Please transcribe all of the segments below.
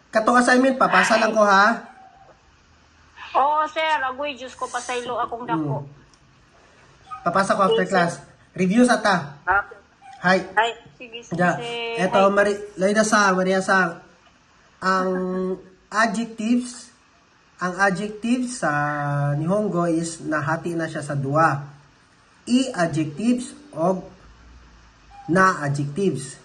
Katong assignment, papasa lang ko ha. Oo, sir. Agoy, Diyos ko, pasaylo akong dako. Papasa ko after class. Review sa ta. Hi. Ay, sige, sige. Ja. Eto, Maria Sang. Ang adjectives sa Nihongo is nahati na siya sa dua. I-adjectives o na-adjectives.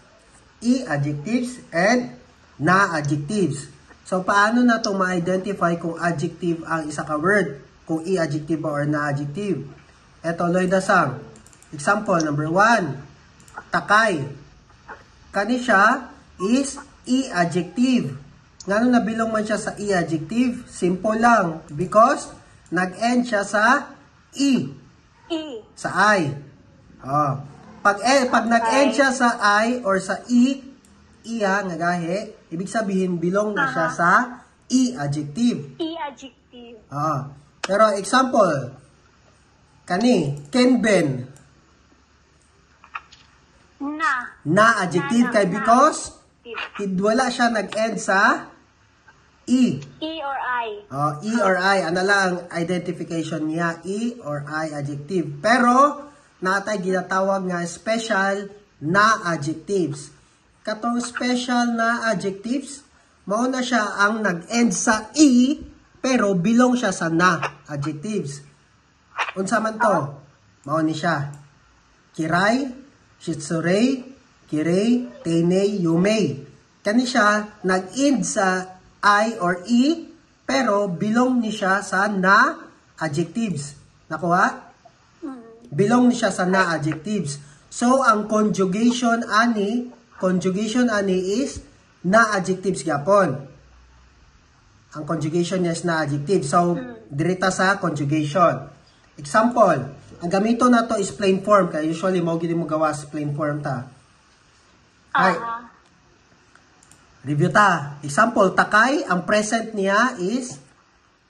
I-adjectives and na-adjectives. So, paano na itong ma-identify kung adjective ang isa ka word? Kung i-adjective ba or na-adjective? Ito, Loida Sang. Example, number 1. Takay. Kani siya is i-adjective. Ngano nabilong man siya sa i-adjective? Simple lang. Because, nag-end siya sa i. Sa I. Oh. Pag nag-end siya sa I or sa iya nga gahe, ibig sabihin bilong na siya sa i-adjective. I-adjective. Pero example, kani, Kenben. Na-adjective kay because wala siya nag-end sa i. E or I. E or I. Ano lang identification niya? E or I adjective. Pero, natay ginatawag nga special na adjectives. Katong special na adjectives, mauna siya ang nag-end sa i, pero bilong siya sa na adjectives. Unsa man to? Mauni siya. Kiray, shitsurei, kirei, teinei, yumei. Kani siya nag-end sa I or E, pero belong ni siya sa na adjectives. Nakuha? Belong ni siya sa na adjectives. So, ang conjugation ani is na adjectives gyapon. Ang conjugation niya is na adjective. So, direta sa conjugation. Example, ang gamito na to is plain form. Kaya usually, mo gini mo gawa sa plain form ta. Hi. Review ta. Example, takay. Ang present niya is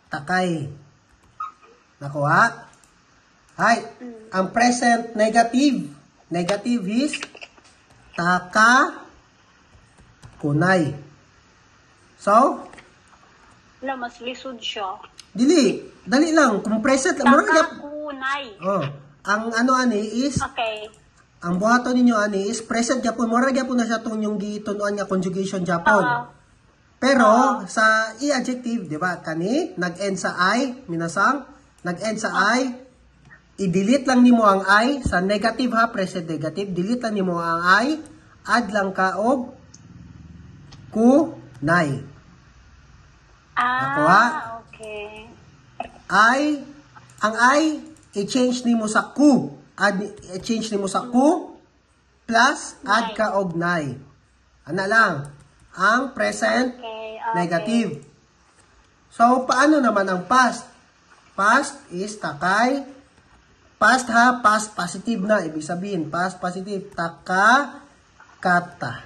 takay. Nakuha? Hi. Ang present negative. Negative is taka kunay. So? Wala, mas lisod siya. Dali lang. Kung present, taka kunay. Ang ano ani is okay. Ang buhaton ninyo ani is present Japon. Mura gyapon na siya tong yung gitunuan nga conjugation Japon. Pero sa i-adjective, di ba? Kani nag-end sa I, minasang nag-end sa I, i-delete lang nimo ang I sa negative ha, present negative. Delete lang nimo ang I, add lang ka og kunay. Nakuha? Okay. Ang I, i-change nimo sa ku. I-change nimo sa ku plus add ka og nay. Ana lang ang present negative. So paano naman ang past? Past is takay. Past ha, past positive na ibig sabihin, past positive taka kata.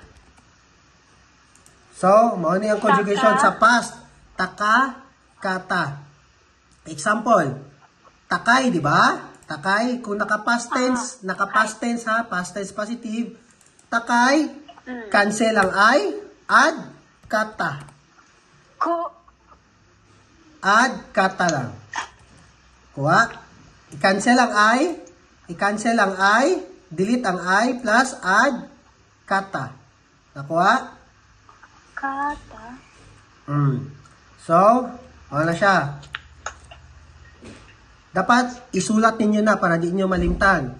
So mao ni ang conjugation sa past, taka kata. Example, takay, di ba? Takay, kung naka-past tense ha, past tense positive, takay, cancel ang I, add, kata. Add, kata lang. Kuha, i-cancel ang I, delete ang I, plus add, kata. Nakuha? Kata. So, ano siya? Dapat isulat ninyo na para di nyo malimtan.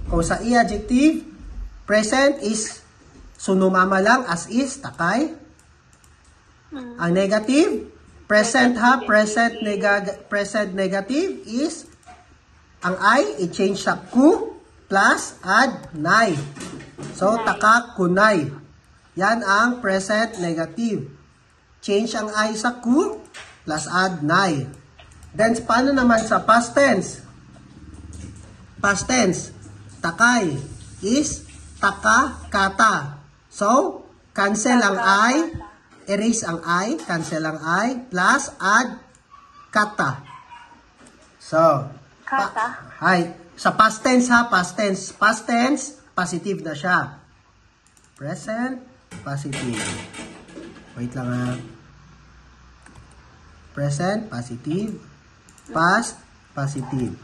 Kung sa i-adjective, present is sunumama lang as is, takay. Ang negative, present ha, present negative is ang I, i-change sa ku, plus add nay. So, taka kunay. Yan ang present negative. Change ang I sa ku, plus add nay. Then, paano naman sa past tense? Past tense, takay is taka kata. So, cancel ang I, erase ang I, cancel ang I, plus add kata. So, Kata? Sa past tense ha, past tense, positive na siya. Present, positive. Wait lang ha. Present, positive. Past, positive.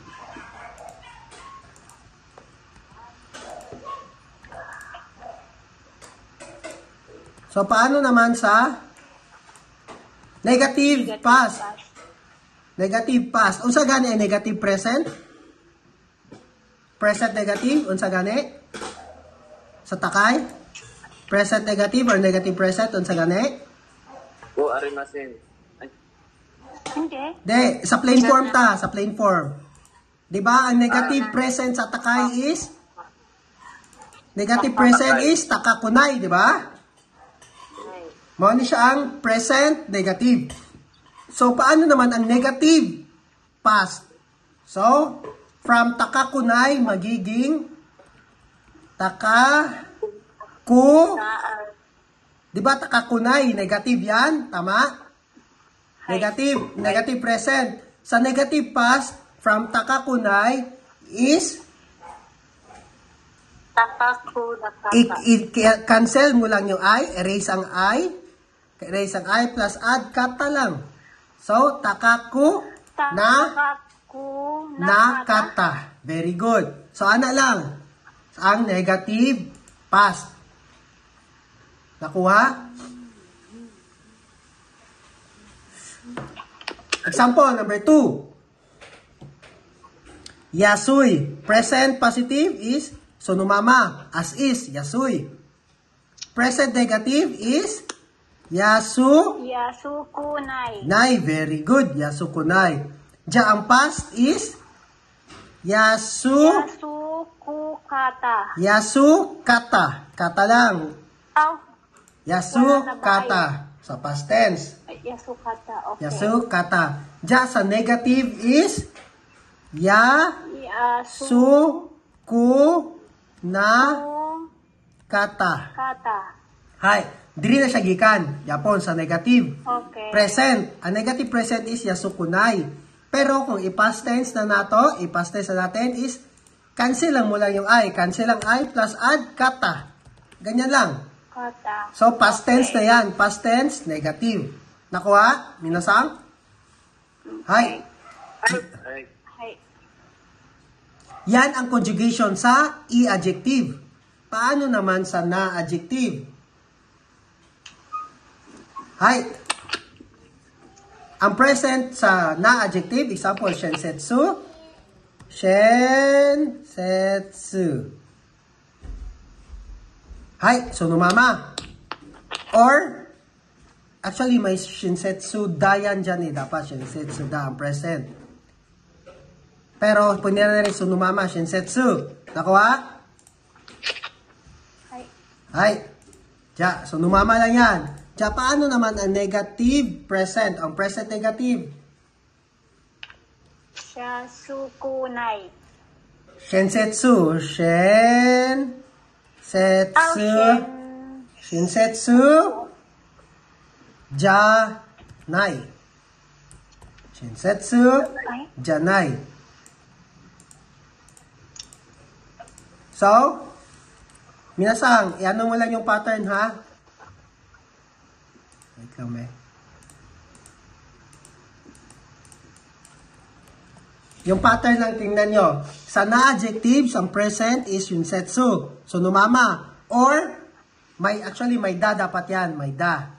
So, paano naman sa negative past? Negative past. Unsa gani ay negative present? Present negative, unsa gani? Sa takay? Present negative or negative present, unsa gani? O, arimasen. Hindi. De, sa plain form ta, sa plain form. 'Di ba? Ang negative present sa takay is negative present is takakunay, 'di ba? Mao ni siya ang present negative. So paano naman ang negative past? So from takakunay magiging takaku. 'Di ba takakunay negative 'yan, tama? Negative present. Sa negative past, from takakunay is Takaku na cancel mo lang yung I, erase ang I plus add kata lang. So, takaku na kata. Very good. So, ana lang ang negative past. Nakuha? Example number 2. Yasui. Present positive is sunumama. As is, yasui. Present negative is Yasukunay. Nay. Very good. Yasukunay. Ja ang past is Yasukukata. Yasukata. Kata lang. Aw. Yasukata. Sa past tense. Yasukata. Okay. Yasukata. Ja sa negative is kata. Kata. Hay, diri na siya gikan. Yapon sa negative. Okay. Present. Ang negative present is yasukunay. Pero kung i-past tense na nato, i-past tense na natin is cancel lang mo lang yung I. Cancel ang I plus add kata. Ganyan lang. Kata. So, past tense na yan. Past tense, negative. Nakuha? Minasang? Hay. Ay. Yan ang conjugation sa i-adjective. Paano naman sa na-adjective? Hay. Ang present sa na-adjective, example, shensetsu. Shensetsu. Hay, sunumama. Or, actually, may shinsetsu da yan dyan eh. Dapat shinsetsu da ang present. Pero, pwede na rin sunumama, shinsetsu. Nakuha? Hay. Diya, sunumama lang yan. Diya, paano naman ang negative present? Ang present negative. Yasukunay. Shinsetsu. Shinsetsu. Janai. Shinsetsu. Janai. So, minasang, iano mo lang yung pattern ha. Wait lang may. Yung pattern lang tingnan nyo. Sa na-adjectives, ang present is yunsetsu. So, numama. Or, may da dapat yan. May da.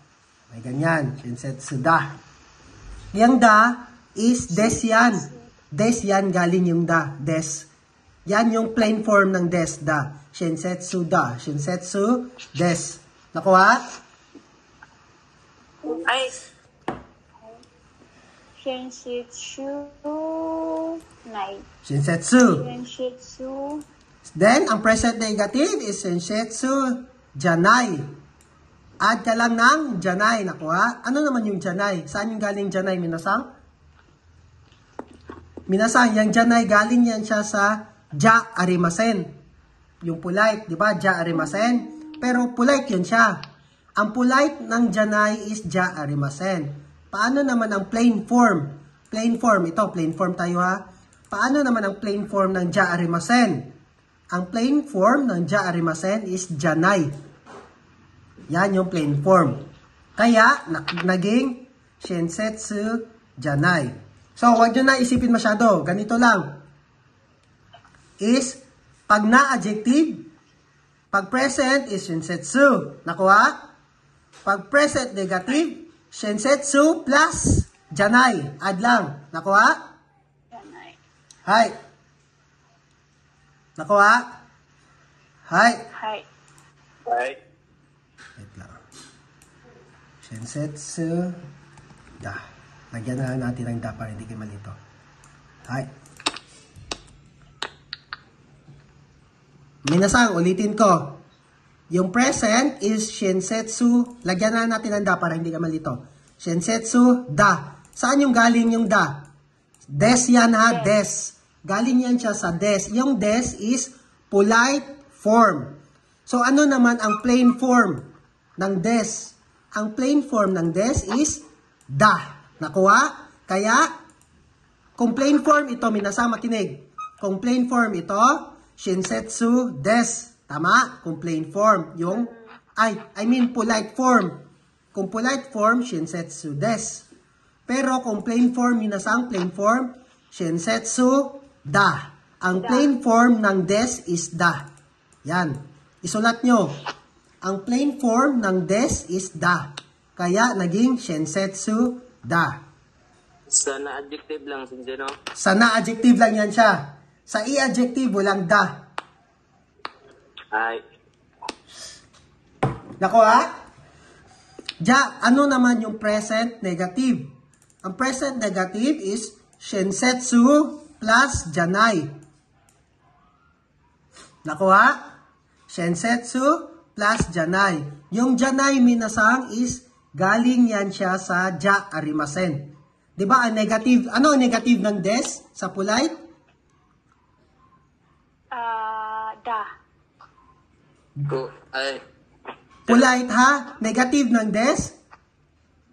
May ganyan. Yunsetsu da. Yung da is des yan. Des yan galing yung da. Des. Yan yung plain form ng des da. Shinsetsu da. Shinsetsu des. Nakuha? Ay. Shinsetsu. Nai. Shinsetsu. Shinsetsu. Then, ang present negative is shinsetsu janai. Add ka lang ng janai. Nakuha? Ano naman yung janai? Saan yung galing janai, minasang? Minasang, yung janai galing yan siya sa ja arimasen. Yung polite, di ba? Ja arimasen. Pero polite yun siya. Ang polite ng janai is ja arimasen. Paano naman ang plain form? Plain form, ito, plain form tayo ha. Paano naman ang plain form ng ja arimasen? Ang plain form ng ja arimasen is janai. Yan yung plain form. Kaya, naging shinsetsu janai. So, huwag nyo na isipin masyado. Ganito lang. Is, pag na-adjective, pag present is shinsetsu. Nakuha? Pag present negative, shinsetsu plus janai. Add lang. Nakuha? Janai. Hi. Nakuha? Hi. Hi. Hi. Wait lang. Shinsetsu da. Lagyan na natin ang da para hindi kayo malito. Hi. Minasang, ulitin ko. Yung present is shinsetsu. Lagyan na natin ang da para hindi ka malito. Shinsetsu da. Saan yung galing yung da? Des yan ha, des. Galing yan siya sa des. Yung des is polite form. So ano naman ang plain form ng des? Ang plain form ng des is da. Nakuha? Kaya, kung plain form ito, minasang makinig. Kung plain form ito, shinsetsu des. Tama? Kung plain form. Yung, I mean polite form. Kung polite form, shinsetsu des. Pero kung plain form, minasang plain form, shinsetsu da. Ang plain form ng des is da. Yan. Isulat nyo. Ang plain form ng des is da. Kaya naging shinsetsu da. Sa na-adjective lang, Sinjino. Sa na-adjective lang yan siya. Sa i-adjective, walang da. Hi. Nakuha? Ja, ano naman yung present negative? Ang present negative is shinsetsu plus janai. Nakuha? Shinsetsu plus janai. Yung janai minasang is galing yan siya sa ja arimasen. 'Di ba ang negative, ano ang negative ng des sa polite? Da. Ko, ay. Polite ha? Negative ng des?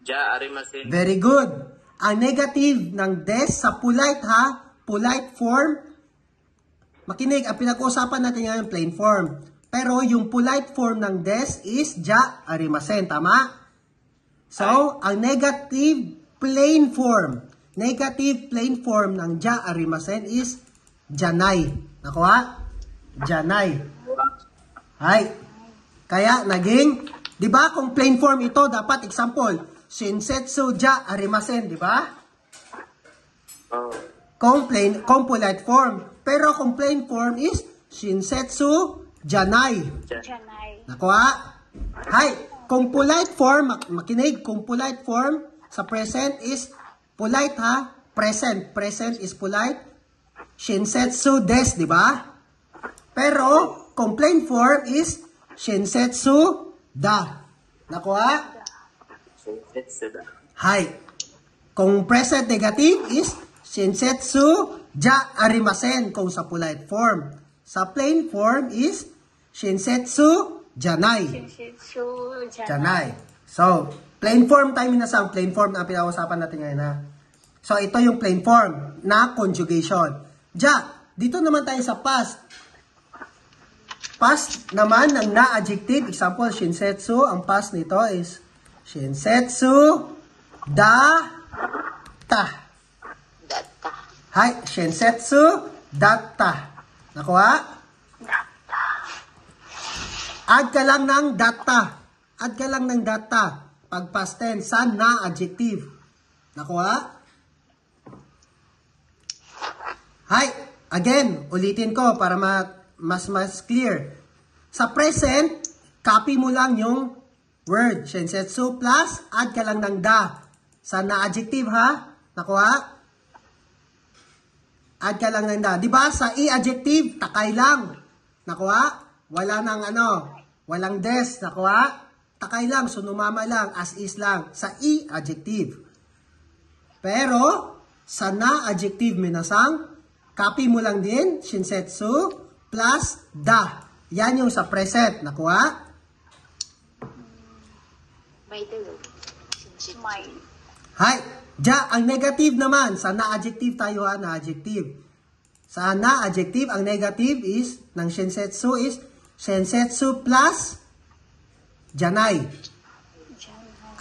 Ja, arimasen. Very good. Ang negative ng des sa polite ha? Polite form. Makinig, ang pinag-uusapan natin ngayon plain form. Pero yung polite form ng des is ja arimasen. Tama? So, ang negative plain form ng ja arimasen is janai. Nakuha? Janai. Hay. Kaya naging, 'di ba? Kung plain form ito, dapat example, shinsetsu ja arimasen, 'di ba? Oh. Kung polite form. Pero kung plain form is shinsetsu janai. Janai. Nakuha? Hay. Kung polite form, makinig, kung polite form sa present is polite ha? Present. Present is polite. Shinsetsu des, di ba? Pero, kung plain form is shinsetsu da. Nakuha? Shinsetsu da. Hay. Kung present negative is shinsetsu ja arimasen kung sa polite form. Sa plain form is shinsetsu janai. Shinsetsu janai. Janai. So, plain form tayo minasang. Plain form na pinag-usapan natin ngayon ha. So, ito yung plain form na conjugation. Ja, dito naman tayo sa past. Past naman ng na-adjective. Example, shinsetsu. Ang past nito is shinsetsu datta. Datta. Hi, shinsetsu datta. Nakuha? Add ka lang ng data. Add ka lang ng data. Pag past tense, sa na-adjective. Nakuha? Hi. Again, ulitin ko para mas clear. Sa present, copy mo lang yung word. Shinsetsu plus, add ka lang ng da. Sa na-adjective ha? Nakuha? Add ka lang ng da. Diba sa i-adjective, takay lang. Nakuha? Wala nang walang des. Nakuha? Takay lang, sunumama lang, as is lang. Sa i-adjective. Pero, sa na-adjective minasang, copy mo lang din, shinsetsu, plus da. Yan yung sa present. Nakuha? May tulog. May. Hi. Ja, ang negative naman, sa na-adjective tayo ha, na-adjective. Sa na-adjective, ang negative is, ng shinsetsu is, shinsetsu plus janai.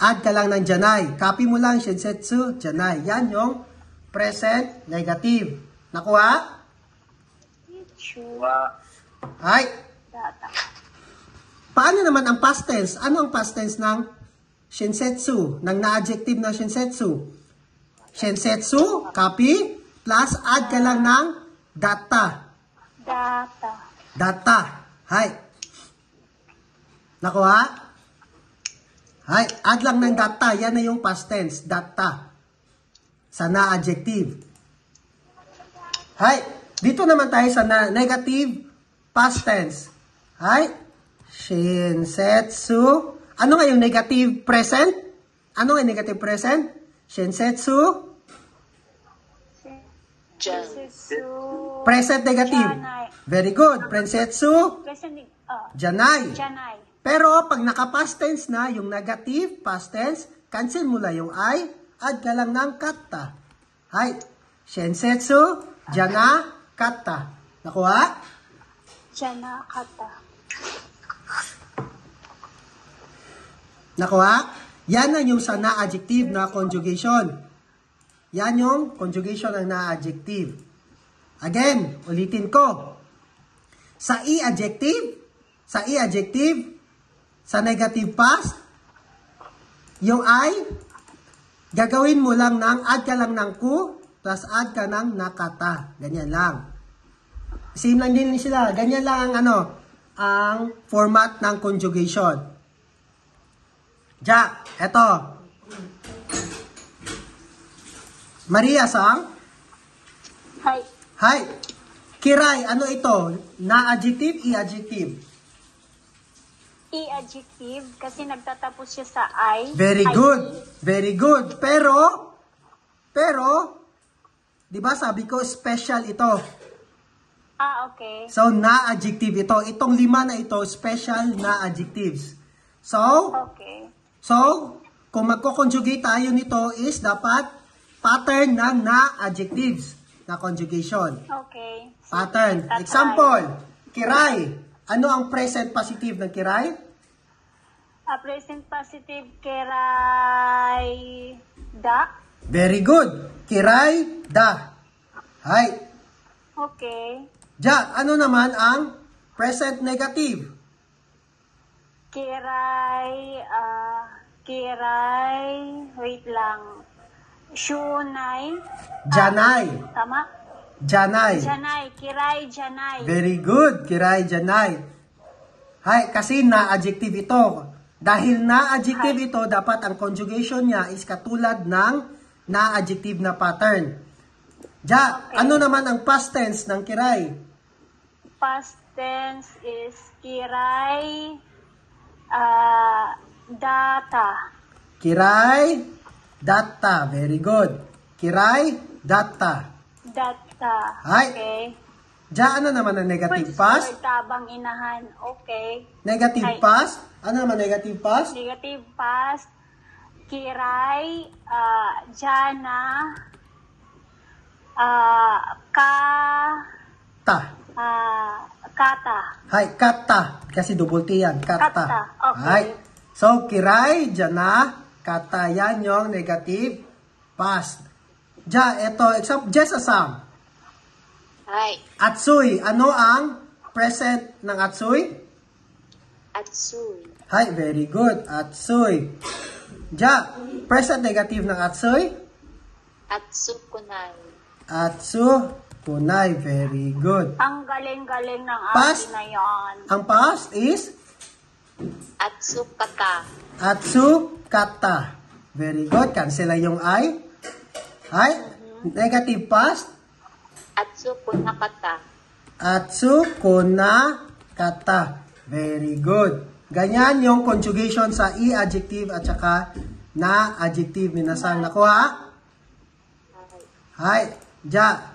Add ka lang ng janai. Copy mo lang, shinsetsu, janai. Yan yung present negative. Nakuha? Wa. Ay. Data. Paano naman ang past tense? Ano ang past tense ng shinsetsu? Ng na-adjective na shinsetsu? Shinsetsu, copy, plus add ka lang ng data. Data. Data. Hay. Nakuha? Hay. Add lang ng data. Yan na yung past tense. Data. Sa na-adjective. Hay. Dito naman tayo sa negative past tense. Hay. Shinsetsu. Ano nga yung negative present? Ano nga yung negative present? Shinsetsu. Sensetsu. Present negative. Janai. Very good. Sensetsu. Present. Janai. Janai. Pero pag naka-past tense na, yung negative, past tense, cancel mo lang yung I, add ka lang ng katta. Hay. Shinsetsu, jana, katta. Nakuha? Jana kata. Nakuha? Yan na yung sa na-adjective na conjugation. Yan yung conjugation ng na-adjective. Again, ulitin ko. Sa i-adjective, sa negative past, yung I, gagawin mo lang ng, add ka lang ng ku, plus add ka ng nakata. Ganyan lang. Same lang din sila. Ganyan lang ang ang format ng conjugation. Ja, eto. Maria-sang? Hi. Hi. Kiray, ano ito? Na-adjective, i-adjective? I-adjective kasi nagtatapos siya sa I. Very good. Very good. Pero, di ba sabi ko, special ito. Okay. So, na-adjective ito. Itong 5 na ito, special na adjectives. Okay. So, kung magko-conjugate tayo nito is dapat pattern ng na-adjectives na conjugation. Okay. Pattern. Tatry. Example, kiray. Ano ang present positive ng kiray? Present positive kiray da. Very good. Kiray, da. Hay. Okay. Ja, ano naman ang present negative? Wait lang. Shunay. Janay. Tama? Janay. Kiray, janay. Very good. Kiray, janay. Hay, kasi na-adjective ito. Dahil na-adjective ito, dapat ang conjugation niya is katulad ng na-adjective na pattern. Ja, ano naman ang past tense ng kiray? Past tense is kiray data. Kiray, data. Very good. Kiray, data. Data. Hay. Okay. Ja, ano naman ang negative past? Tabang inahan. Okay. Negative Ay. past? Ano naman negative past? Negative past. Kiray, jana, Ta. kata. Hay, kata. Kasi double T yan. Kata. Kata, okay. Hay. So, kiray, jana, kata. Yan yung negative past. Ja, ito, example, just a sum. Hi. Atsui. Ano ang present ng atsui? Atsui. Hay, very good. Atsui. Ja, present negative ng atsui? Atsukunai. Atsu, kunay. Very good. Ang galing-galing ng Past. akin na yan. Ang past is Atsukata. atsu, kata. Very good. Cancel lang yung I. Hay, negative past? Atsukunakata. Atsu, kuna, kata. Very good. Ganyan yung conjugation sa i-adjective at saka na-adjective. Minasang nakuha? Hay, ja.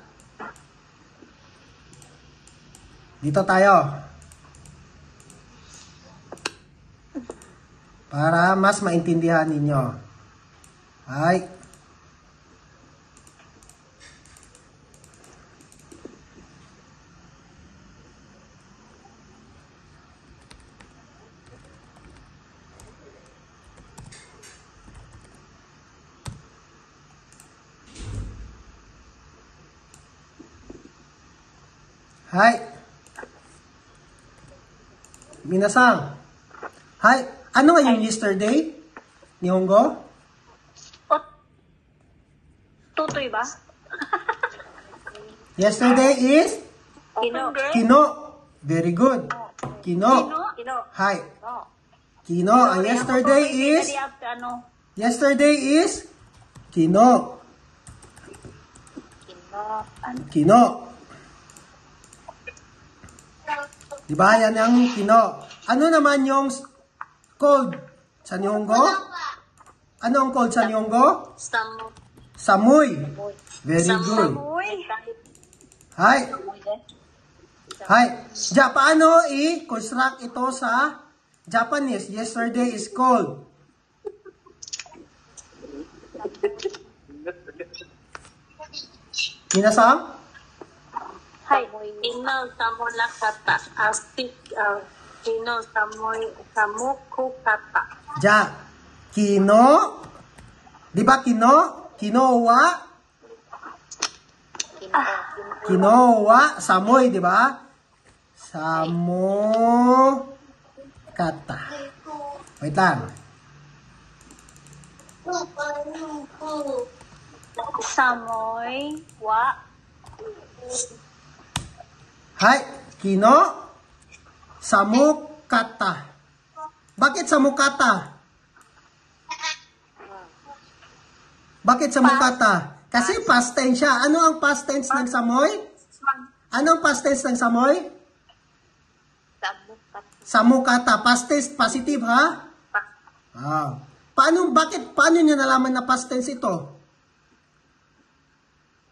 Dito tayo. Para mas maintindihan ninyo. Hay. はい。Minasang. Hi. Ano nga yung yesterday? Nihongo? O, tutoy ba? Yesterday is Kino. kino. Very good. Kino. Kino. Hi. Kino. Ang yesterday is Ano? yesterday is kino. Kino. Diba? Yan ang kino. Ano naman yung cold sa Nihongo? Ano ang cold sa Nihongo? Samuy. Very good. Uy. Hi. Hi. Ja, paano i-construct ito sa Japanese? Yesterday is cold. Minasang? Hi. Ino samula kata. Astik. Ino samuku kata. Ja. Kino. Di ba kino? Kinowa. Kinowa. Samoy, di ba? Samo. Kata. Wait lang. Samoy. Wa. Hai. Kino. Samukata. Bakit samukata? Bakit samukata? Kasi past tense siya. Ano ang past tense ng samoy? Ano ang past tense ng samoy? Samukata. Past tense, positive ha? Ah. Paano niyo nalaman na past tense ito?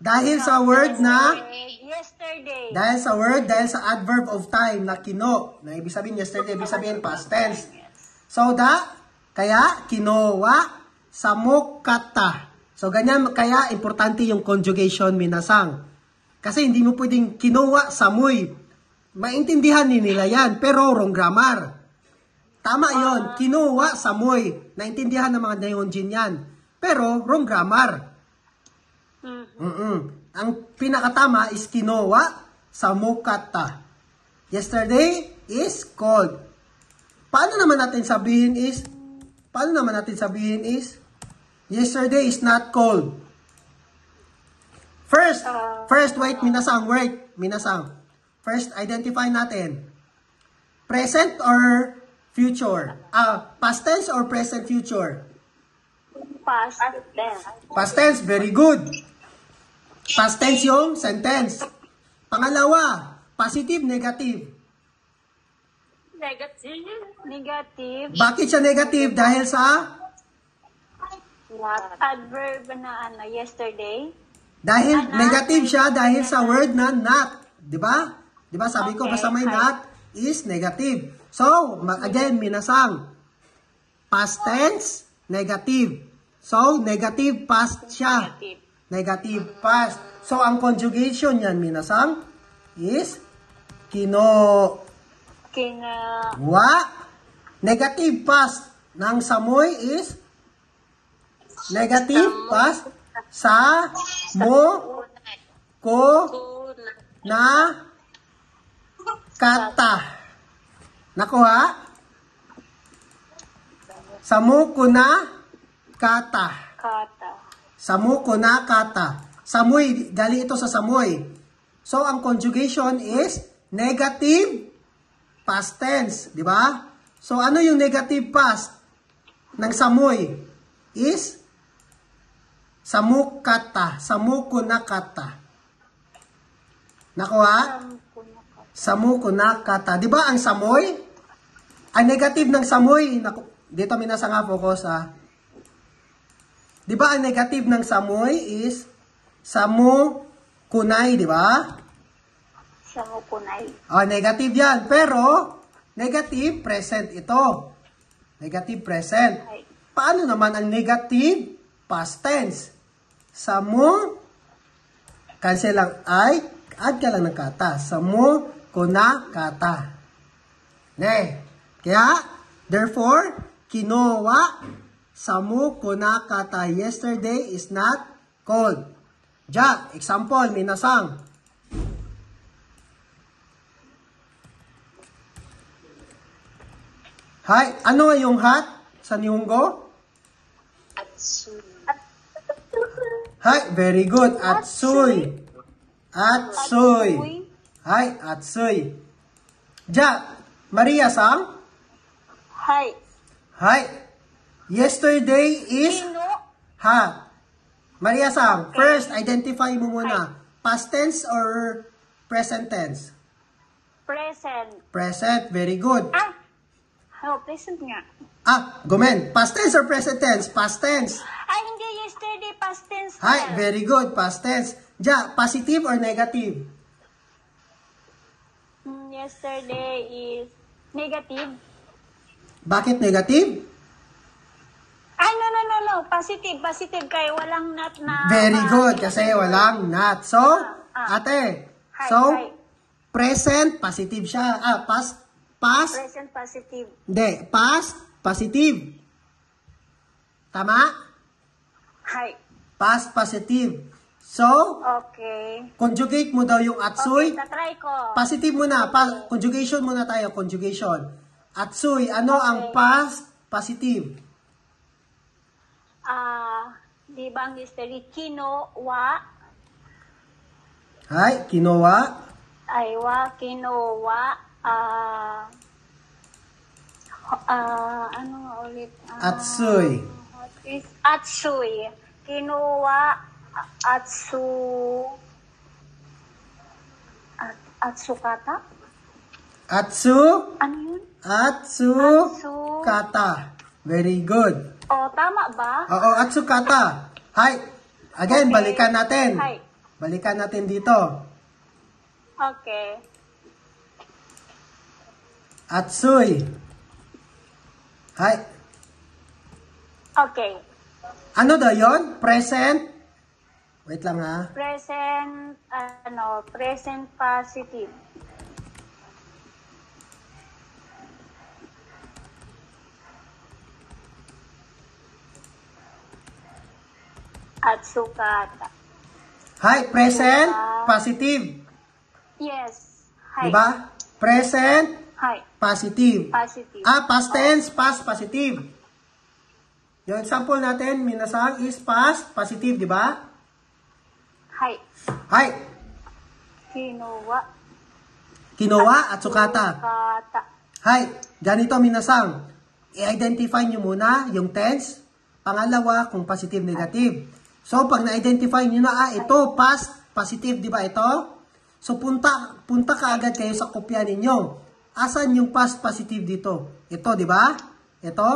Dahil sa word na Yesterday. dahil sa adverb of time na kino, na ibig sabihin yesterday, ibig sabihin past tense. So, kaya, kinowa, samukata. So, ganyan, kaya, importante yung conjugation, minasang. Kasi hindi mo pwedeng kinowa, samuy. Maintindihan nila yan, pero wrong grammar. Tama yon, kinowa, samuy. Naintindihan ng mga Nihonjin yan. Pero, wrong grammar. Ang pinakatama is kinowa, samukata. Yesterday is cold. Paano naman natin sabihin is, yesterday is not cold. First, wait, minasang. First, identify natin. Present or future? Past tense or present future? Past tense. Past tense, very good. Past tense yung sentence. Pangalawa, positive, negative. Negative. Bakit siya negative? Dahil sa? Adverb na yesterday. Dahil negative siya dahil sa word na not. Diba? Diba sabi ko basta may not is negative. So, again, minasang. Past tense, negative. So, negative past siya. Negative past. So, ang conjugation yan, minasang, is kino. Wa. Negative past ng samoy is negative past sa mo ko na kata. Nakuha? Sa mo ko na kata. Samuko na kata. Samoy, gali ito sa samoy. So, ang conjugation is negative past tense. Di ba? So, ano yung negative past ng samoy? Is samukata. Samuko na kata. Nakuha? Samuko na kata. Di ba ang samoy? Ang negative ng samoy, dito minasa nga focus Di ba ang negative ng samoy is samu kunay, di ba? Samu kunay. Negative yan. Pero, negative present ito. Negative present. Paano naman ang negative past tense? Samu, cancel lang ay, add ka lang ng kata. Samu kuna kata. Kaya, therefore, kinowa, samu kuna kata. Yesterday is not cold. Ja, example, minasang. Hay, ano nga yung hot sa Nihongo? Atsui. Hay, very good. Atsui. Atsui. Hay, atsui. Ja, Maria-san? Hai. Hay. Yesterday is Kino. hot. Maria-san, first, identify mo muna. Past tense or present tense? Present. Present, very good. Present nga. Gomen. Past tense or present tense? Past tense. Hindi yesterday past tense. Hi, very good. Past tense. Ja, positive or negative? Yesterday is negative. Bakit negative? No. Positive kay walang not na. Very good, kasi walang not. So, ate, Hi, so, hi. present, positive siya. Past, Present positive. hindi, past, positive. Tama? Hi. Past, positive. So, Okay. conjugate mo daw yung atsui. Okay, tatry ko. Positive muna. Conjugation muna tayo. Conjugation. Atsui. Ano ang past positive? Di ba ang history? Kino, wa, Hay, kinowa. kino, wa, ano nga ulit? Atsui. Atsui. Kinuwa, atsukata? Atsu. Ano yun? Atsu. Kata. Very good. Tama ba? Oo, atsu kata. Hay. Again, Okay. balikan natin. Hi. Balikan natin dito. Okay. Atsui. Hay. Okay. Ano daw yon? Present. Wait lang ha. Present positive. Atsukata. Hay, present. Positive. Yes. Hi. Diba? Present. Hi. Positive. Positive. Past tense, past positive. Yung example natin, minasang is past positive, di ba? Hi. Hay, Kinuwa. kinowa at sukata. Kata. Hay, ganito minasang. I-identify nyo muna yung tense. Pangalawa, kung positive, negative. So, pag na-identify nyo na, ito, past positive, di ba ito? So, punta ka agad kayo sa kopya ninyo. Asan yung past positive dito? Ito, di ba? Ito?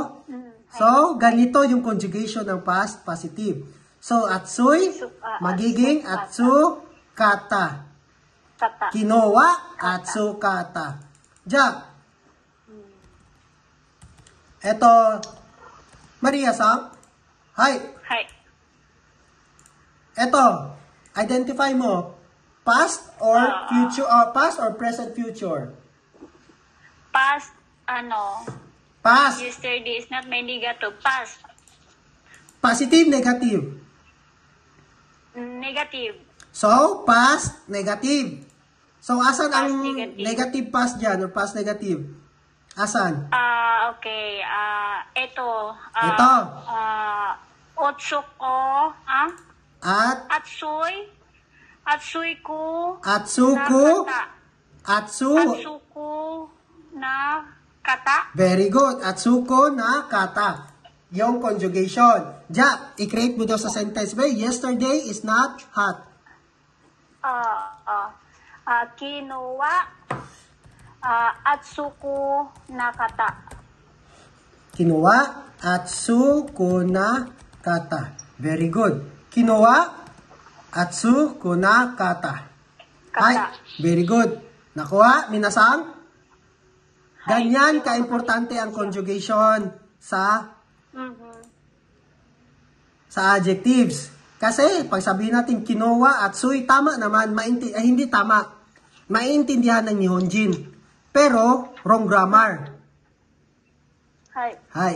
So, ganito yung conjugation ng past positive. So, atsui, magiging atsu kata. Kata. Kinowa, atsu kata. Jack. Eto, Maria-san. Hi. Hi. Eto, identify mo. Past or future, past or present future? Past, Past. yesterday is not my negative. Past. Positive, negative. Negative. So, past, negative. So, asan Past, ang negative. negative past dyan or past negative? Asan? Okay. Ito. Ito. Otsuko. At, Atsui ko. atsuku, Na kata. atsu. Atsuko na kata. Very good. Atsuko na kata. Yung conjugation. Ja, i-create mo daw sa sentence ba? Yesterday is not hot. Kinuwa. Atsuko na kata. Kinuha, atsuko na kata. Very good. Kinuha, atsuko na kata. Hi, very good. Nakuha, minasang? Ganyan ka-importante ang conjugation sa adjectives. Kasi, pag sabihin natin kinuha at sui, tama naman, hindi tama. Maintindihan ng Nihonjin. Pero, wrong grammar. Hi. Hi.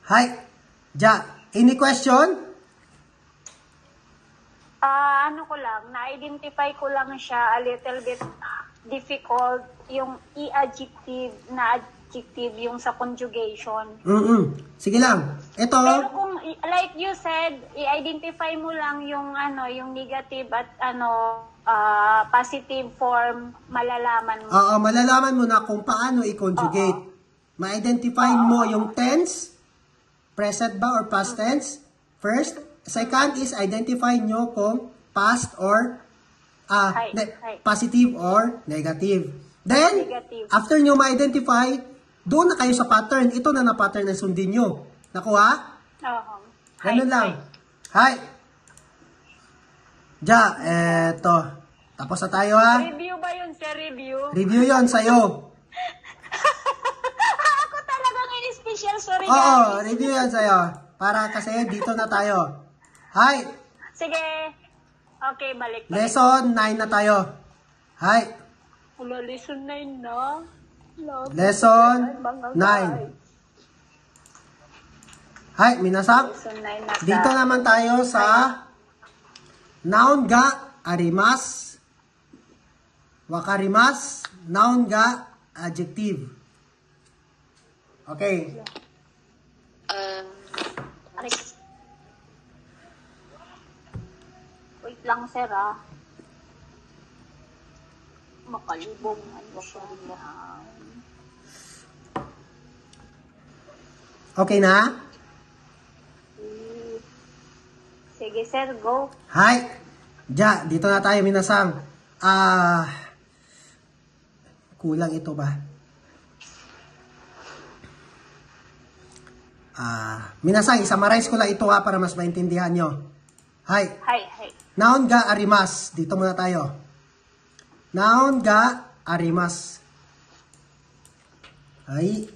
Hi. Ja, any question? Ano ko lang, na-identify ko lang siya a little bit difficult yung i-adjective na adjective yung sa conjugation. Sige lang. Ito, Pero kung, like you said, i-identify mo lang yung yung negative at positive form, malalaman mo. oo, malalaman mo na kung paano i-conjugate. Ma-identify mo yung tense, present ba or past tense, first. Second is identify nyo kung past or Hi. positive or negative. Then, Negative. after nyo ma-identify, doon na kayo sa pattern. Ito na pattern na sundin nyo. Nakuha? Oo. Ganun lang. Hi. Ja, eto. Tapos na tayo ha. Review ba yun, sir? Review? Review yon sa'yo. Ako talagang in-special, sorry Oo, guys. review yan sa'yo. Para kasi dito na tayo. Hi. Sige. Okay, balik. Lesson 9 na tayo. Hi. Wala, lesson 9 na. Love. Lesson Mga 9. guys. Hi, minasak. Lesson 9 na Dito naman tayo sa noun ga arimas, wakarimas, noun ga adjective. Okay. Wait lang, sir, ah. Makalibong ano siya yan. Okay na? Sige, sir, go. Hi. Ja, dito na tayo minasang. Kulang ito ba? Minasang, i-summarize ko lang ito ha para mas maintindihan nyo. Hi. Hi. Noun ga arimas. Dito muna tayo. Noun ga arimas. Ay.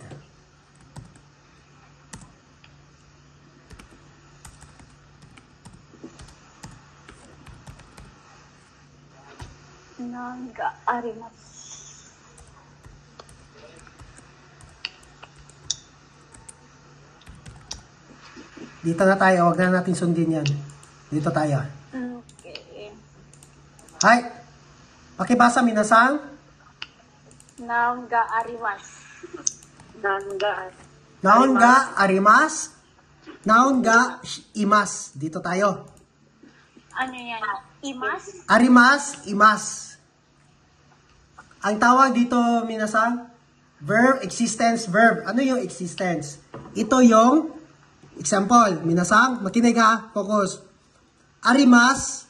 Nag-arimas. Dito na tayo. Huwag na natin sundin yan. Dito tayo. Okay. Hi. Pakibasa minasang. Nag-arimas. Noun ga arimas. Noun ga imas. Dito tayo. Ano yan? Imas? Arimas, imas. Ang tawag dito, minasang, verb, existence, verb. Ano yung existence? Ito yung, example, minasang, makinig ha, focus. Arimas,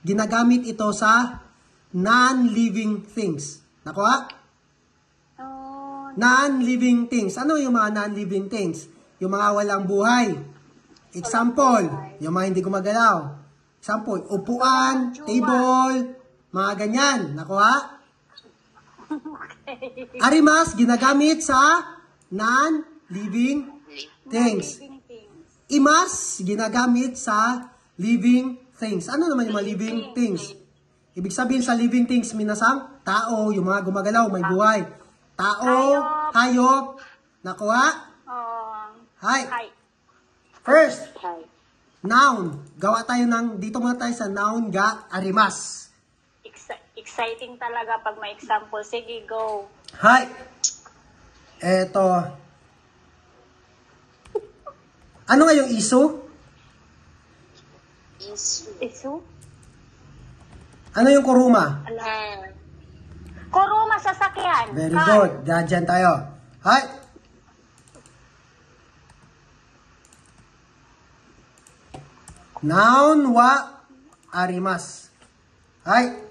ginagamit ito sa non-living things. Nakuha? Oh, Non-living things. Ano yung mga non-living things? Yung mga walang buhay. Example, yung mga hindi gumagalaw. Example, upuan, table, mga ganyan. Nakuha? Arimas, ginagamit sa non-living things. living things. Imas, ginagamit sa living things. Ano naman yung mga living things? Ibig sabihin sa living things, minasang, tao, yung mga gumagalaw, may buhay. Tao, hayop. Nakuha? Hi. Hi. First, noun. Gawa tayo ng, dito muna tayo sa noun ga arimas. Exciting talaga pag may example. Sige, go. Hi. Eto. Ano nga yung issue? Isu? Ano yung kuruma? Kuruma sasakyan. Very Car. good. Diyan tayo. Hi. Noun wa arimas. Hi.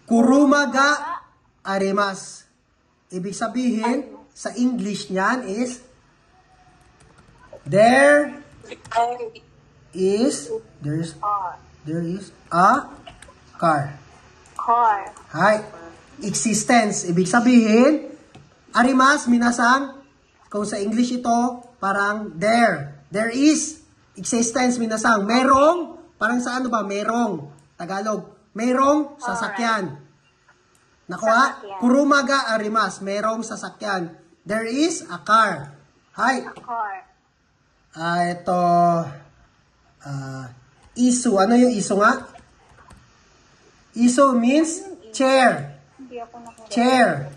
Kuruma ga arimas. Ibig sabihin, sa English niyan is, there is a car. Car. Hi. Existence. Ibig sabihin, arimas, minasang, kung sa English ito, parang there. There is existence, minasang. Merong, parang sa ano ba? Merong. Tagalog. Merong sasakyan. Nakuha? Sasakyan. Kurumaga arimas. Merong sasakyan. There is a car. Hi. Car. Ito. Isu. Ano yung isu nga? Isu means chair. Hindi ako nakuha. Chair.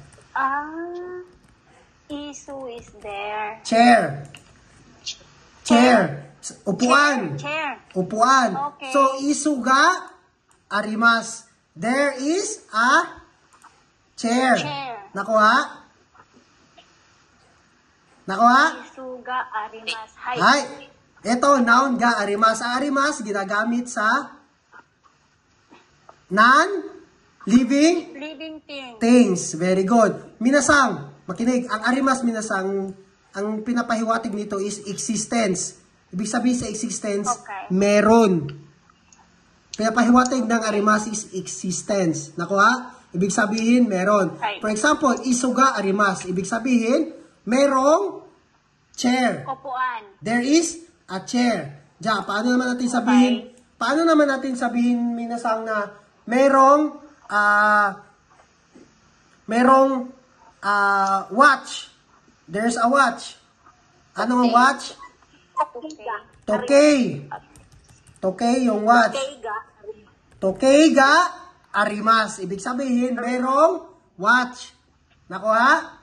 Isu is there. Chair. Chair. Upuan. Chair. Upuan. Okay. So, isu ga arimasu. There is a chair. Chair. Nakuha? Nakuha? Isu ga arimasu. Hay. Hay. Ito, noun ga arimasu. Ang arimasu, ginagamit sa non-living Living thing. things. Very good. Minasang, makinig. Ang arimas, minasang, ang pinapahiwatig nito is existence. Ibig sabihin sa existence, Okay. meron. Pinapahiwatig ng arimas is existence. Nakuha? Ibig sabihin, meron. Right. For example, isuga arimas. Ibig sabihin, merong chair. Upuan. There is a chair. Diyan, paano naman natin sabihin? Okay. Paano naman natin sabihin, minasang, na merong watch. There's a watch. Ano ang watch? Tokei. Tokei yung watch. Tokei ga arimas. Ibig sabihin, merong watch. Nakuha?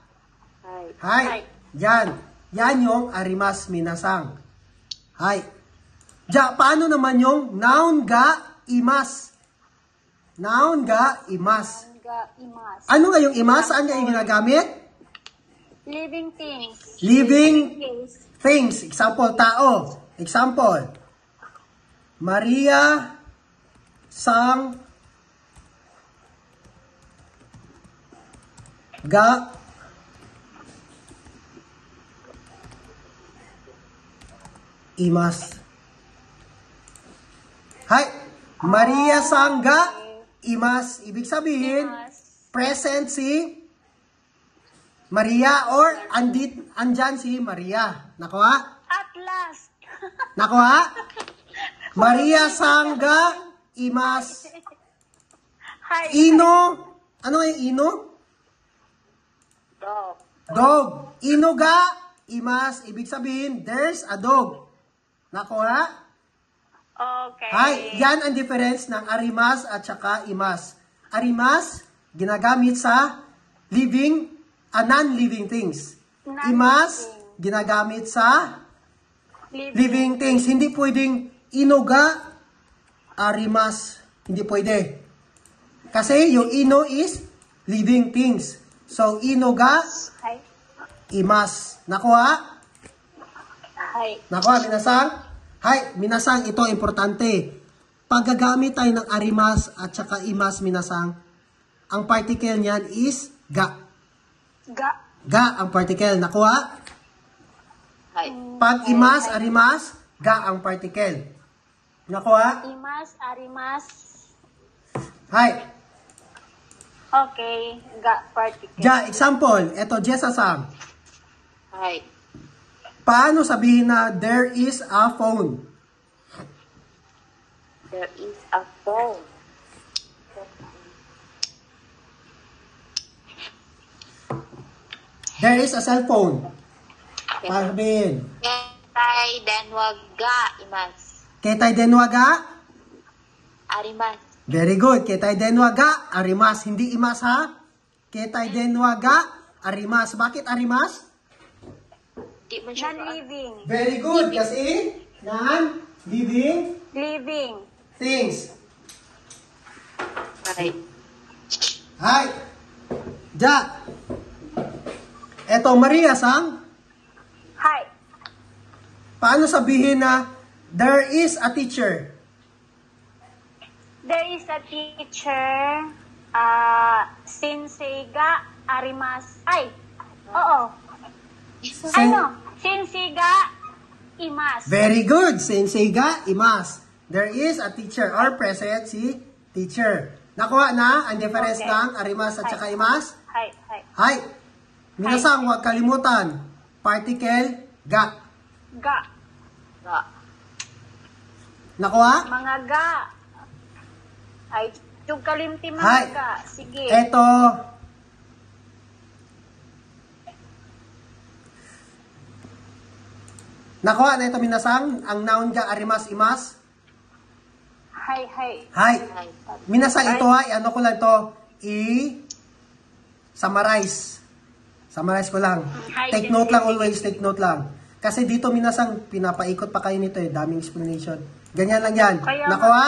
Hay. Yan. Yan yung arimas minasang. Hay. Ja, paano naman yung noun ga imas? Noun ga imas. Ga imas. Ano nga yung imas? Saan nga yung ginagamit? Living things. Living things. Example, tao. Example, Maria sang ga imas. Hay, Maria sang ga imas. Ibig sabihin, Imas. present si Maria or andyan si Maria. Nakuha? At last. Nakuha? Maria sangga imas. Hay. Ino. Ano yung ino? Dog. Dog. Ino ga imas. Ibig sabihin, there's a dog. Nakuha? Okay. Hay, yan ang difference ng arimas at saka imas. Arimas, ginagamit sa non-living things. Imas, ginagamit sa living things. Hindi pwedeng inuga, arimas. Hindi pwede. Kasi yung ino is living things. So, inuga, Hay. imas. Nakuha? Hay. Nakuha, minasang? Hay, minasang, ito importante. Paggagamit tayo ng arimas at saka imas, minasang, ang particle niyan is ga. Ga. Ga ang particle. Nakuha? Hi. Pag imas, arimas, ga ang particle. Nakuha? Imas, arimas. Hay. Okay. Ga particle. Ja, example. Ito, Jessa-sang. Hi. Paano sabihin na there is a phone? There is a phone. There is a cell phone. Paano sabihin? Ketay denwa ga imas. Ketay denwa ga? Arimas. Very good. Ketay denwa ga, arimas. Hindi imas ha? Ketay denwa ga, arimas. Bakit arimas? Di mo siya Non-living. Very good. Kasi non-living Living. things. Hi. Hi. Ja. Eto, Maria sang. Hay. Paano sabihin na there is a teacher? There is a teacher. Sensei ga arimas. Ay. Oo. Ano? Sensei ga imas. Very good. Sensei ga imas. There is a teacher or present si teacher. Nakuha na ang difference Okay. ng arimas at saka imas? Hay. Hay. Hi. Minasang, huwag kalimutan. Particle ga. Ga. Ga. Nakuha? Mga ga. Ay, yung kalimti mga Hay. ga. Sige. Eto. Nakuha na ito minasang, ang noun ga arimas imas. Hay. Hay. Hi. Hi. Minasang ito ha, ano ko lang to, summarize. Summarize ko lang. Take note lang always, take note lang. Kasi dito minasang pinapaikot pa kayo nito daming explanation. Ganyan lang yan. Nakuha?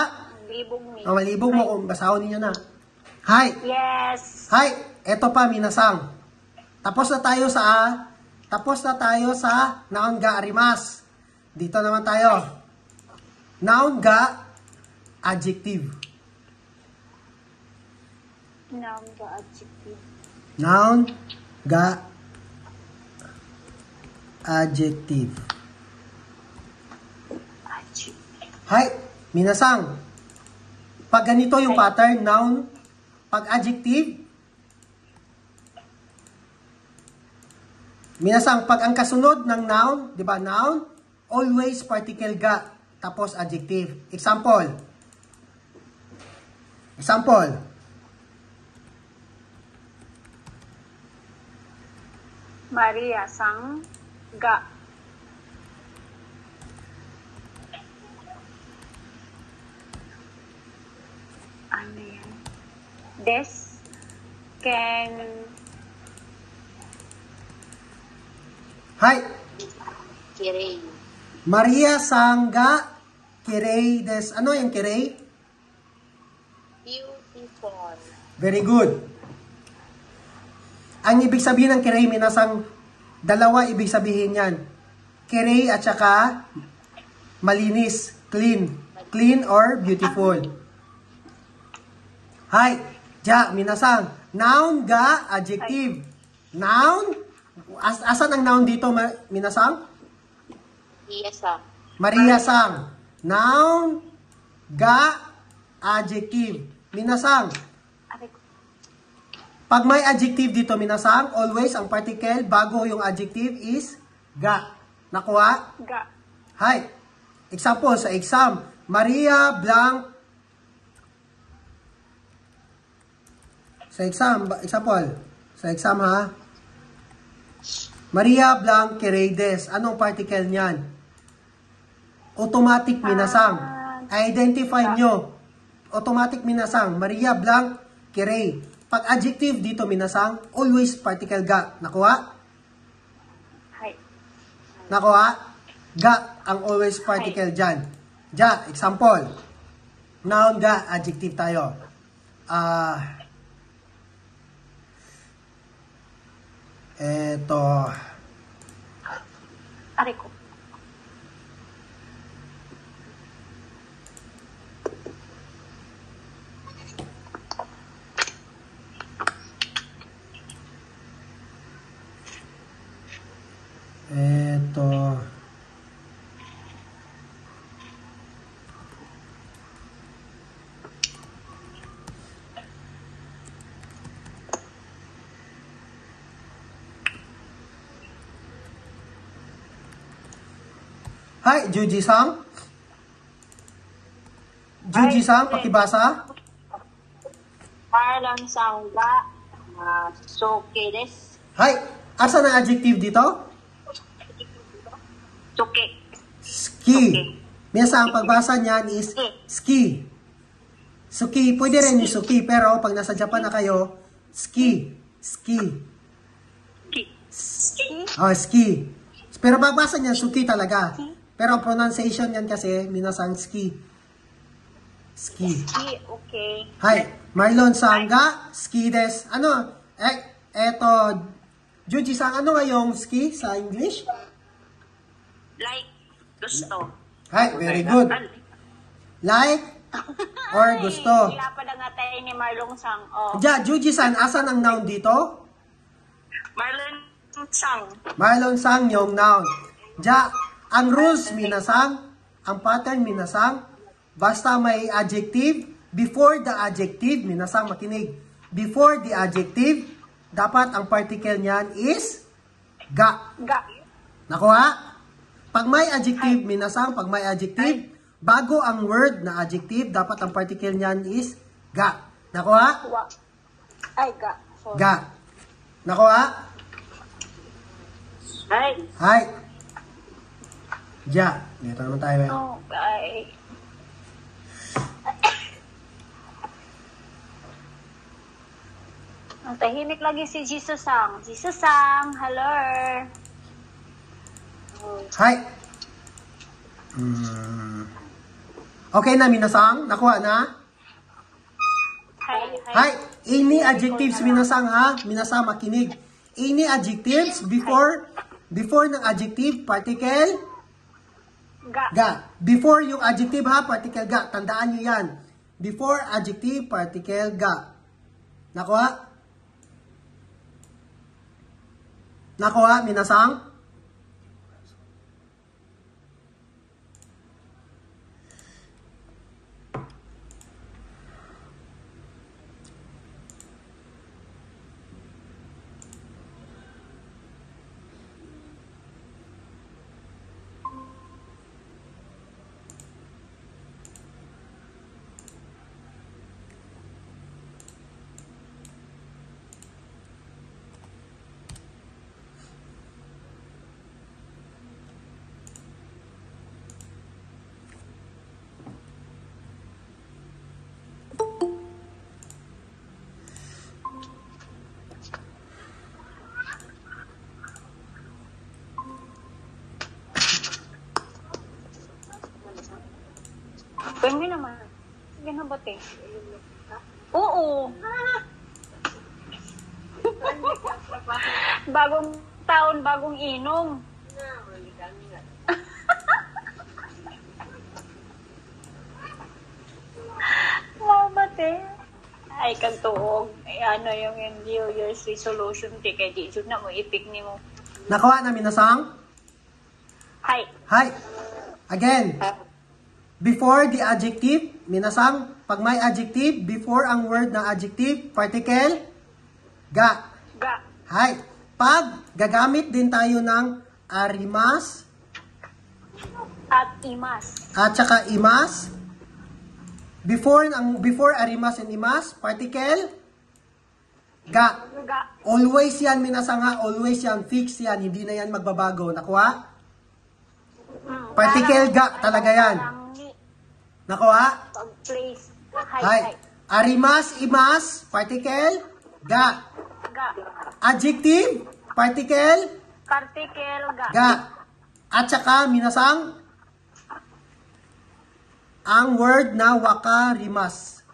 Libog ni. Malibog mo kung basahon ninyo na. Hi! Yes. Hi! Eto pa, minasang. Tapos na tayo sa noun ga arimas. Dito naman tayo. Noun ga adjective. Noun ga adjective. Noun ga adjective. Hi! Minasang. Pag ganito yung pattern, noun, pag adjective, minasang, pag ang kasunod ng noun, di ba, noun, always particle ga, tapos adjective. Example. Maria sang ga. Ano yan? Des can Hi! Kiray. Maria Sangga Kirei des. Ano yung Kirei? Beautiful. Very good. Ang ibig sabihin ng Kirei, minasang dalawa ibig sabihin yan. Kirei at saka malinis, clean. Clean or beautiful. Hi, ja, minasang. Noun ga adjective. Noun? Asan ang noun dito, minasang? Iyasa. Maria sang. Noun ga adjective. Minasang. Pag may adjective dito, minasang, always ang particle bago yung adjective is ga. Nakuha? ga. Hi. Example sa exam. Maria blank. Sa exam, example. Sa exam ha. Maria blank Queredes. Anong particle niyan? Automatic minasang. Identify nyo. Automatic minasang. Maria blank Quere. Pag adjective dito minasang, always particle ga. Nakuha? Hi. Nakuha? Ga ang always particle dyan. Ja, example. Noun ga, adjective tayo. Eto. Ari ko. Eto. Hi, Juji-sang. Juji-sang, pakibasa. Marlon Sangga. Soke des. Hi, asa na adjective dito? Soke. Ski. Minsan, ang pagbasa niyan is ski. Suki, pwede rin yung suki, pero pag nasa Japan na kayo, ski. Ski. Oh, ski. Pero pagbasa niyan, suki talaga. Pero ang pronunciation niyan kasi, minasang ski. Ski. Okay. Hi, Marlon Sangga, ski des. Ano? Eto, Juji-sang, ano nga yung ski sa English? Like, gusto. Hi, very good. Like or gusto. Wala pa lang natin ni Marlon Sang. Oh. Ja, Juji-san, asan ang noun dito? Marlon Sang. Marlon Sang yung noun. Ja, ang rules minasang, ang pattern minasang, basta may adjective, before the adjective, minasang makinig, before the adjective, dapat ang particle niyan is ga. Ga. Nakuha? Pag may adjective, minasang, pag may adjective, bago ang word na adjective, dapat ang particle niyan is ga. Nakuha? Wa. Ay, ga. Sorry. Ga. Nakuha? Hi. Hi. Ja. Dito naman tayo. Okay. Ang tahimik lagi si Jisusang. Jisusang, hello. Hi. Okay na, minasang? Nakuha na? Hi, hi. Hi. Any adjectives, minasang ha? Minasang, makinig. Any adjectives before ng adjective, particle, Ga. ga. Before yung adjective ha, particle ga. Tandaan nyo yan. Before adjective, particle ga. Nakuha? Nakuha, minasang? Pwede naman. Sige na bote. Oo. Bagong taon, bagong inom. Wow, bate. Ay, kagtuog. Ay, ano yung New Year's resolution. Di kay di jud na mo ipik ni mo. Nakuha na, minasang? Hi. Hi. Again. Before the adjective, minasang, pag may adjective, before ang word na adjective, particle, ga. Ga. Hi. Pag gagamit din tayo ng arimas At imas. at saka imas, before arimas and imas, particle, ga. Ga. Always yan, minasang ha, always yan, fix yan, hindi na yan magbabago. Nakuha? Particle ga, talaga yan. Nakuha? Pag-place. Hi, Hi. hi. Arimas, imas, particle, ga. Ga. Adjective, particle, Particle ga. ga. At saka, minasang, ang word na wakarimas.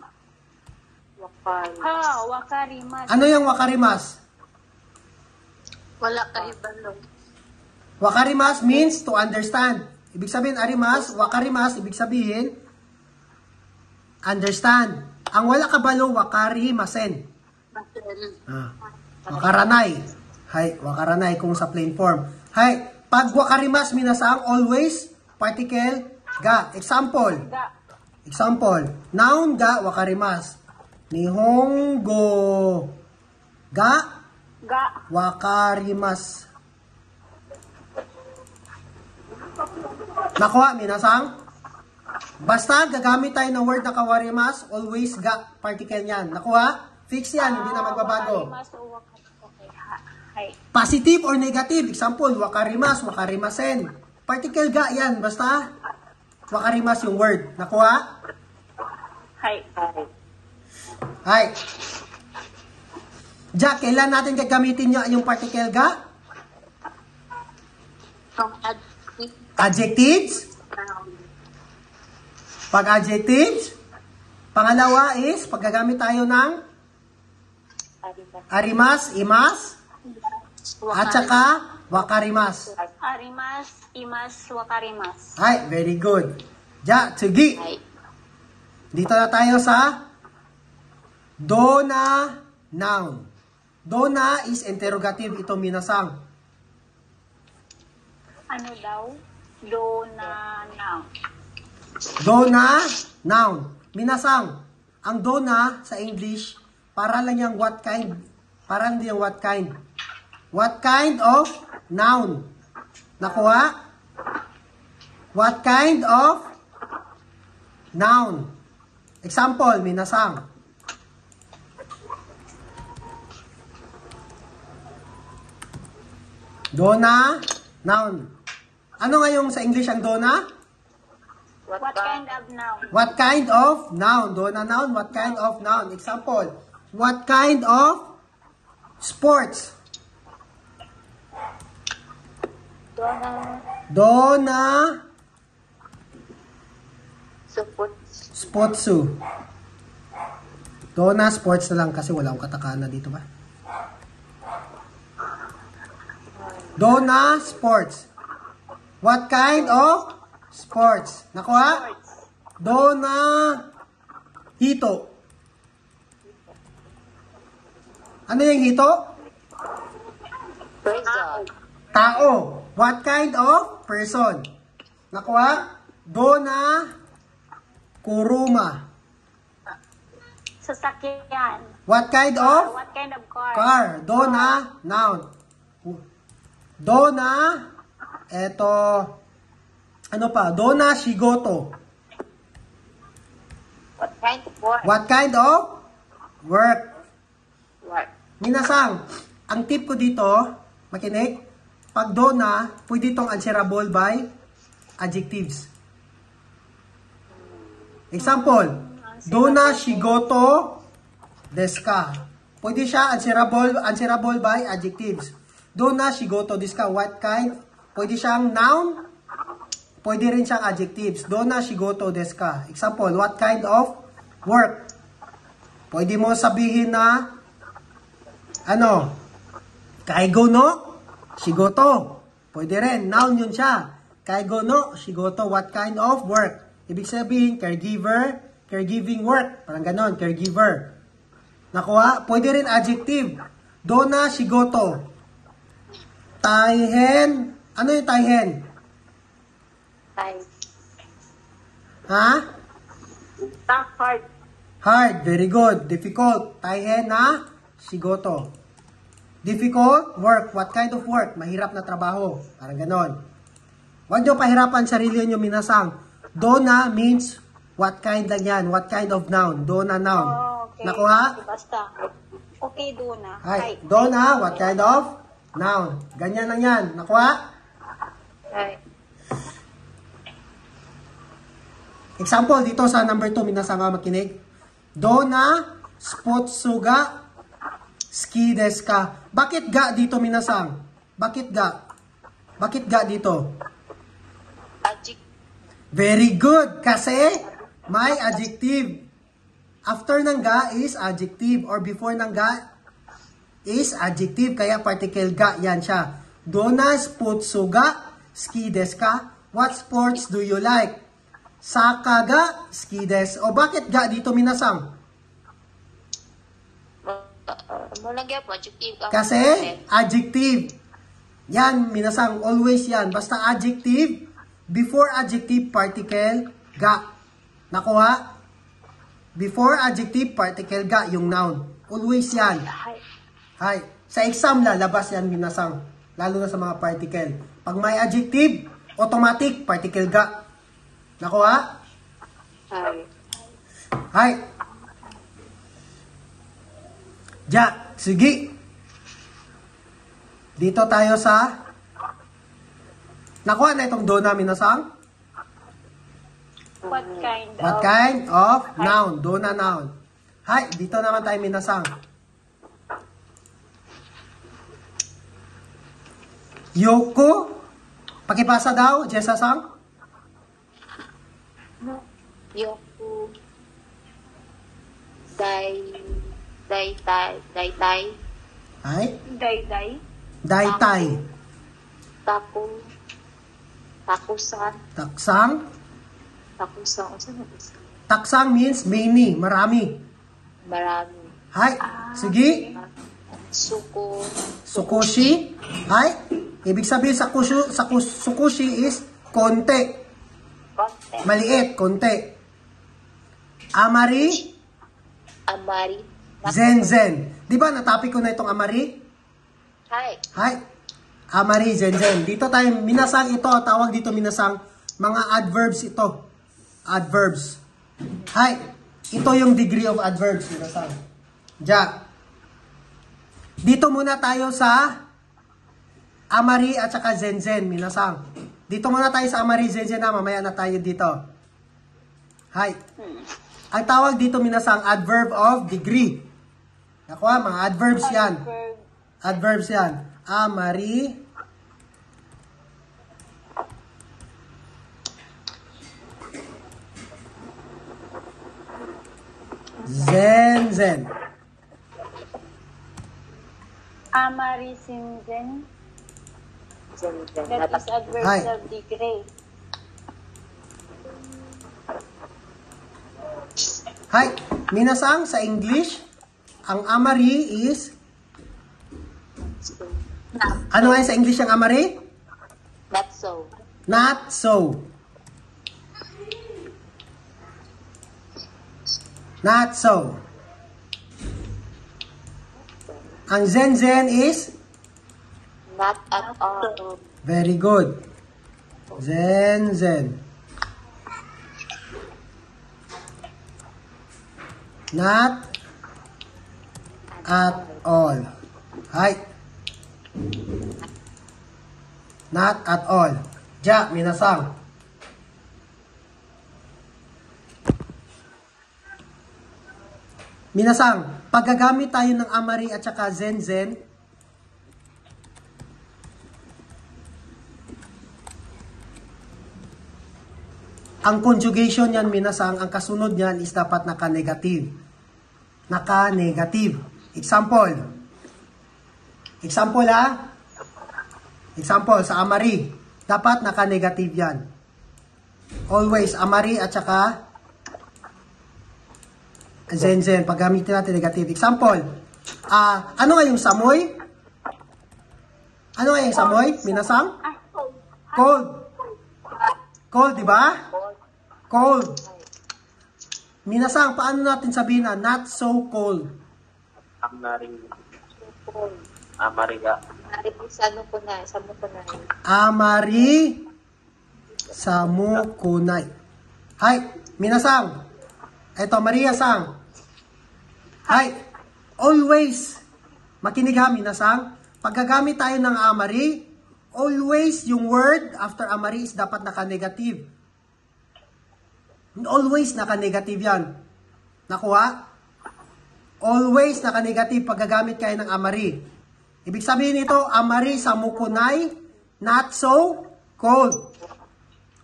Ha, wakarimas. Ano yung wakarimas? Wala ka ibalong. Wakarimas means to understand. Ibig sabihin, arimas, wakarimas, ibig sabihin, understand. Ang wala kabalo, wakarimasen. Wakaranay. Hay, wakaranay kung sa plain form. Hay, pag wakarimas, minasang always, particle, ga. Example. Ga. Example. Noun, ga, wakarimas. Nihongo, ga, Ga. wakarimas. Nakuha, minasang? Basta gagamit tayo ng word na kawarimas, always ga, particle yan. Nakuha? Fix yan, hindi na magbabago. Wakarimas o okay. Hi. Positive or negative. Example, wakarimas, wakarimasen. Particle ga yan, basta wakarimas yung word. Nakuha? Hi. Hi. Jack, kailan natin gagamitin yung particle ga? From Adjectives. Pag adjectives. Pangalawa is, pag gagamit tayo ng arimas, imas, at saka wakarimas. Arimas, imas, wakarimas. Hi, very good. Ja, sige. Dito na tayo sa dona noun. Dona is interrogative, ito minasang. Ano daw? Dona now. Dona noun. Minasang. Ang dona sa English, para lang yung what kind. Parang di yung what kind. What kind of noun? Nakuha? What kind of noun? Example, minasang. Dona, noun. Ano nga yung sa English ang dona? What kind of noun? What kind of noun? Dona noun, what kind of noun? Example, what kind of Sports. Dona. Dona. Support. Sportsu. Dona sports na lang kasi wala akong katakana dito ba? Dona sports. What kind of sports? Nakuha? Dona hito. Ano yung hito? Person. Tao. What kind of person? Nakuha? Dona kuruma. Sasakyan. What kind of? What kind of car? Car. Dona, noun. Dona, eto, ano pa? Dona shigoto. What kind of work? What kind of? Work. Work. Minasang, ang tip ko dito, makinig, pag dona, pwede itong answerable by adjectives. Example, dona shigoto desu ka. Pwede siya answerable by adjectives. Dona shigoto desu ka. What kind? Pwede siyang noun. Pwede rin siyang adjectives. Dona shigoto desu ka. Example, what kind of work? Pwede mo sabihin na ano? Kaigo no shigoto. Pwede rin. Noun yun siya. Kaigo no shigoto. What kind of work? Ibig sabihin, caregiver, caregiving work. Parang ganon, caregiver. Nakuha? Pwede rin adjective. Dona shigoto. Taihen. Ano yung taihen? Time. Ha? Tough, hard. Hard. Very good. Difficult. Taihen na shigoto. Difficult work. What kind of work? Mahirap na trabaho. Parang ganon. Huwag nyo pahirapan sarili nyo minasang. Dona means what kind lang yan. What kind of noun? Dona noun. Oh, okay. Nakuha? Basta. Okay, Dona. Hi. Dona, what kind of noun? Ganyan lang yan. Nakuha? Hi. Example, dito sa number 2, minasang makinig. Dona, spotsu ga, ski desu ka. Bakit ga dito minasang? Bakit ga? Bakit ga dito? Adjective. Very good. Kasi may adjective. After ng ga is adjective or before ng ga is adjective. Kaya particle ga. Yan siya. Dona spotsu ga ski desu ka? What sports do you like? Saka ga ski desu. O bakit ga dito minasang? Mulagyan po, adjective. Kasi adjective. Yan minasang. Always yan. Basta adjective. Before adjective, particle, ga. Nakuha? Before adjective, particle, ga, yung noun. Always yan. Hi. Sa exam, lalabas yan minasang. Lalo na sa mga particle. Pag may adjective, automatic, particle, ga. Nakuha? Hi. Hi. Ja, sige. Dito tayo sa nakuha na itong dona minasang? What kind What of... kind of noun? Dona noun. Hi, dito naman tayo minasang. Yoko. Pakipasa daw, Jessa-sang. Yoku. Dai. Hi. Day-day. Daitai. Takusan. Taksang. Takusan. Ano sa Taksang means many, marami. Marami. Hi. Sige. Suko. Sukushi. Hi. Ibig sabihin sa sukushi is konti. Konte. Maliit, konti. Amari. Amari. Zen. Di ba natapik ko na itong amari? Hi. Hi. Amari, zen. Dito tayo, minasang ito, tawag dito minasang, mga adverbs ito. Adverbs. Hi. Ito yung degree of adverbs, minasang. Ja. Dito muna tayo sa amari at saka zen, minasang. Dito muna tayo sa amari, zen na, mamaya na tayo dito. Hi. Ang tawag dito minasang adverb of degree. Nakuha, mga adverbs yan. Adverbs yan. Amari. Zen. Amari Sinzen. That is adversarial degree. Hi, minasang sa English, ang amari is, ano nga sa English ang amari? Not so. Not so. Not so. Ang zen is, Not at all. very good. Zen. Not at all. Hi. Not at all. Ja, minasang. Minasang, paggagamit tayo ng amari at saka zen, ang conjugation yan, minasang, ang kasunod niyan is dapat naka-negative. Naka-negative. Example. Example ha? Example, sa amari. Dapat naka-negative yan. Always, amari at saka zen. Pag gamitin natin negative. Example, ano nga yung samoy? Ano nga yung samoy? Minasang? Cold. Cold, di ba? Cold. Minasang, paano natin sabihin na not so cold? Amari ka. Amari samukunay. Hi, minasang. Eto, Maria-sang. Hi, always. Makinig ha, minasang. Paggagamit tayo ng amari, always yung word after amari is dapat naka-negative. Always naka-negative yan. Nakuha? Always naka-negative paggagamit kayo ng amari. Ibig sabihin nito, amari sa mukunay, not so cold.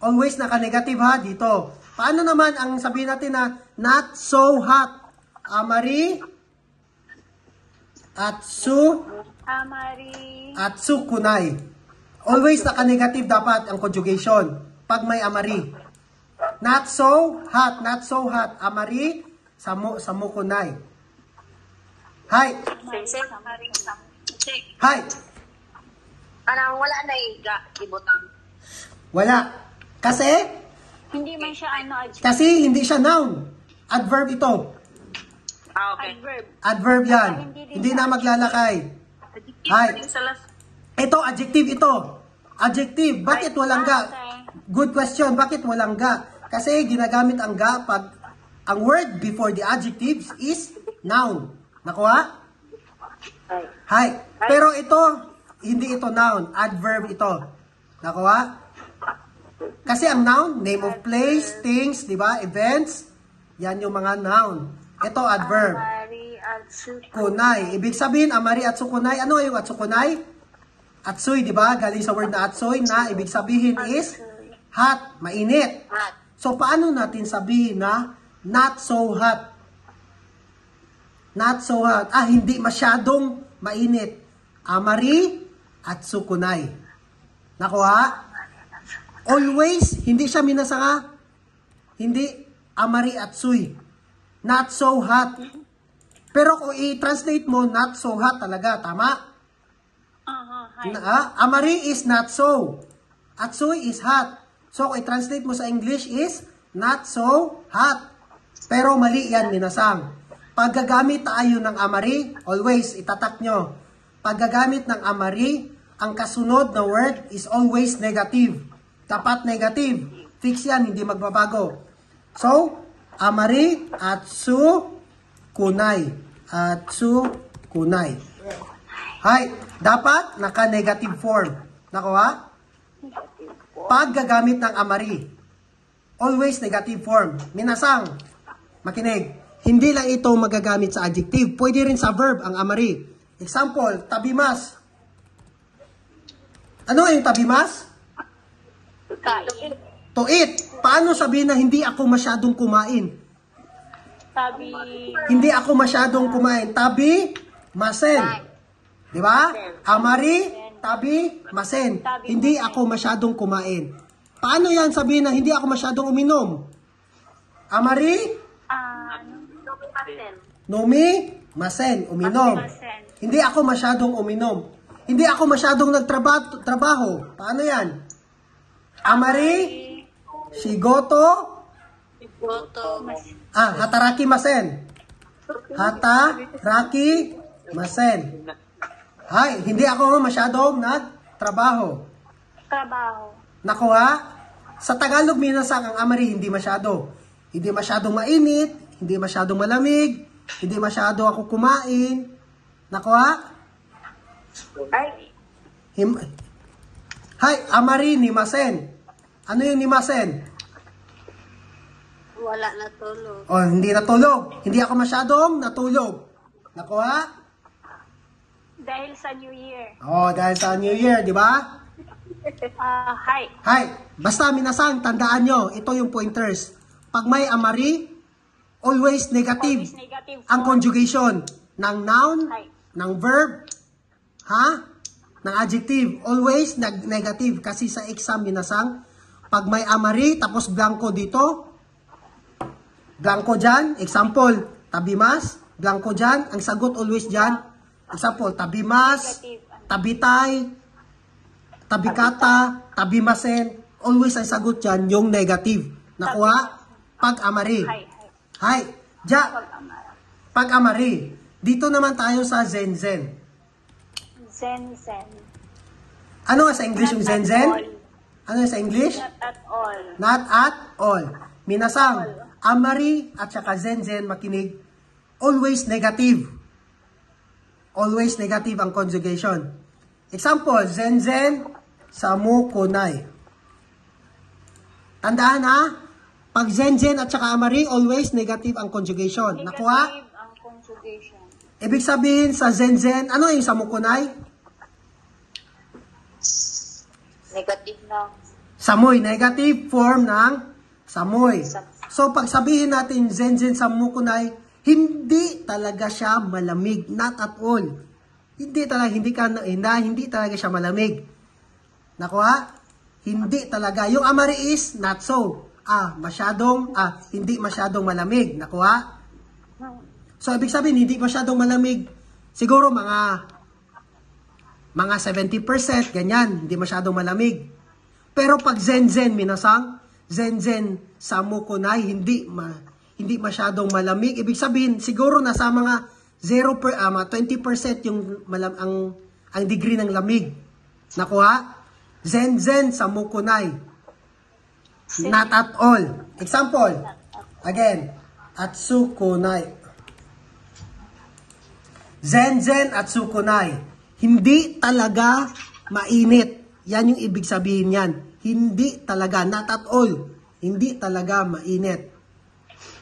Always naka-negative ha, dito. Paano naman ang sabihin natin na not so hot? Amari, atsu kunay. Always naka-negative dapat ang conjugation pag may amari. Not so hot, amari, samukunay. Hi. Hi. Parang wala na ibutang. Wala. Kasi Hindi man siya hindi siya noun. Adverb ito. Okay. adverb. Adverb yan. Hindi din Hindi siya na maglalakay. Hi. Ito, adjective ito. Adjective. Bakit walang ga? Good question. Bakit walang ga? Kasi ginagamit ang ga pag ang word before the adjectives is noun. Nakuha? Hi. Pero ito, hindi ito noun. Adverb ito. Nakuha? Kasi ang noun, name of place, things, di ba? Events. Yan yung mga noun. Ito, adverb. Amari atsu Kunay. Ibig sabihin, amari at sukunay. Ano yung atsukunay? Atsoy, di ba? Galing sa word na atsoy na ibig sabihin is hot, mainit. So, paano natin sabihin na not so hot? Not so hot. Hindi masyadong mainit. Amari at sukunay. Nakuha? Always, hindi siya minasanga. Hindi, amari at suy. Not so hot. Pero kung i-translate mo, not so hot talaga. Tama? Amari is not so. At suy is hot. So, kung i-translate mo sa English is not so hot. Pero mali yan, minasang. Paggagamit tayo ng amari, always, itatak nyo. Paggagamit ng amari, ang kasunod na word is always negative. Dapat negative. Fix yan, hindi magbabago. So, amari, atsu, kunay. Atsu, kunay. Hi, dapat naka-negative form. Nakuha? Pag gagamit ng amari, always negative form. Minasang, makinig, hindi lang ito magagamit sa adjective. Pwede rin sa verb ang amari. Example, tabimas. Ano yung tabimas? Kain. To eat. Paano sabihin na hindi ako masyadong kumain? Tabi. Hindi ako masyadong kumain. Tabi, masen. Di ba? Amari, tabi, masen. Hindi ako masyadong kumain. Paano yan sabihin na hindi ako masyadong uminom? Amari, nomi, masen, uminom. Hindi ako masyadong uminom. Hindi ako masyadong nagtrabaho. Paano yan? Amari, shigoto, hataraki masen. Hataraki masen. Hay, hindi ako masyadong nagtrabaho. Trabaho. Nakuha? Sa Tagalog, minasang ang amari hindi masyado. Hindi masyadong mainit, hindi masyadong malamig, hindi masyado ako kumain. Nakuha? Hay, amari ni masen. Ano yung ni masen? Wala na tulog. Oh, hindi natulog. Hindi ako masyadong natulog. Nakuha? Dahil sa New Year. Oh, dahil sa New Year, di ba? Hi. Hay, basta minasang, tandaan nyo, ito yung pointers. Pag may amari, always negative. Always negative Ang form. conjugation ng noun, Hay. ng verb, ng adjective, always negative. Kasi sa exam, minasang, pag may amari, tapos blanco dito, blanco dyan, example, tabimas, blanco dyan, ang sagot always dyan, example, tabimas, tabitay, tabikata, tabimasen, always ang sagot dyan, yung negative. Nakuha? Pag-amari. Hi. Hay, dyan, pag-amari. Dito naman tayo sa zen-zen. Zen. Ano nga sa English yung Not at zen-zen? all. Ano sa English? Not at all. Not at all. Minasang, amari at saka zen-zen, makinig, always negative. Always negative ang conjugation. Example, zen-zen, samukunay. Tandaan ha, pag zen-zen at saka amari, always negative ang conjugation. Nakuha? Negative ang conjugation. Ibig sabihin sa zen-zen, ano yung samukunay? Negative na. Samoy, negative form ng samoy. So, pag sabihin natin zen-zen samukunay, hindi talaga siya malamig. Not at all. Hindi talaga siya malamig. Nakuha? Hindi talaga. Yung amari is not so. Hindi masyadong malamig. Nakuha? So, ibig sabihin, hindi masyadong malamig. Siguro mga 70%, ganyan. Hindi masyadong malamig. Pero pag zen-zen, minasang, zen-zen samukunay, hindi masyadong malamig. Ibig sabihin, siguro nasa mga 20% yung ang degree ng lamig. Nakuha? Zen-zen samukunay. Not at all. Example. Again. Atsukunay. Zen-zen atsukunay. Hindi talaga mainit. Yan yung ibig sabihin yan. Hindi talaga. Not at all. Hindi talaga mainit.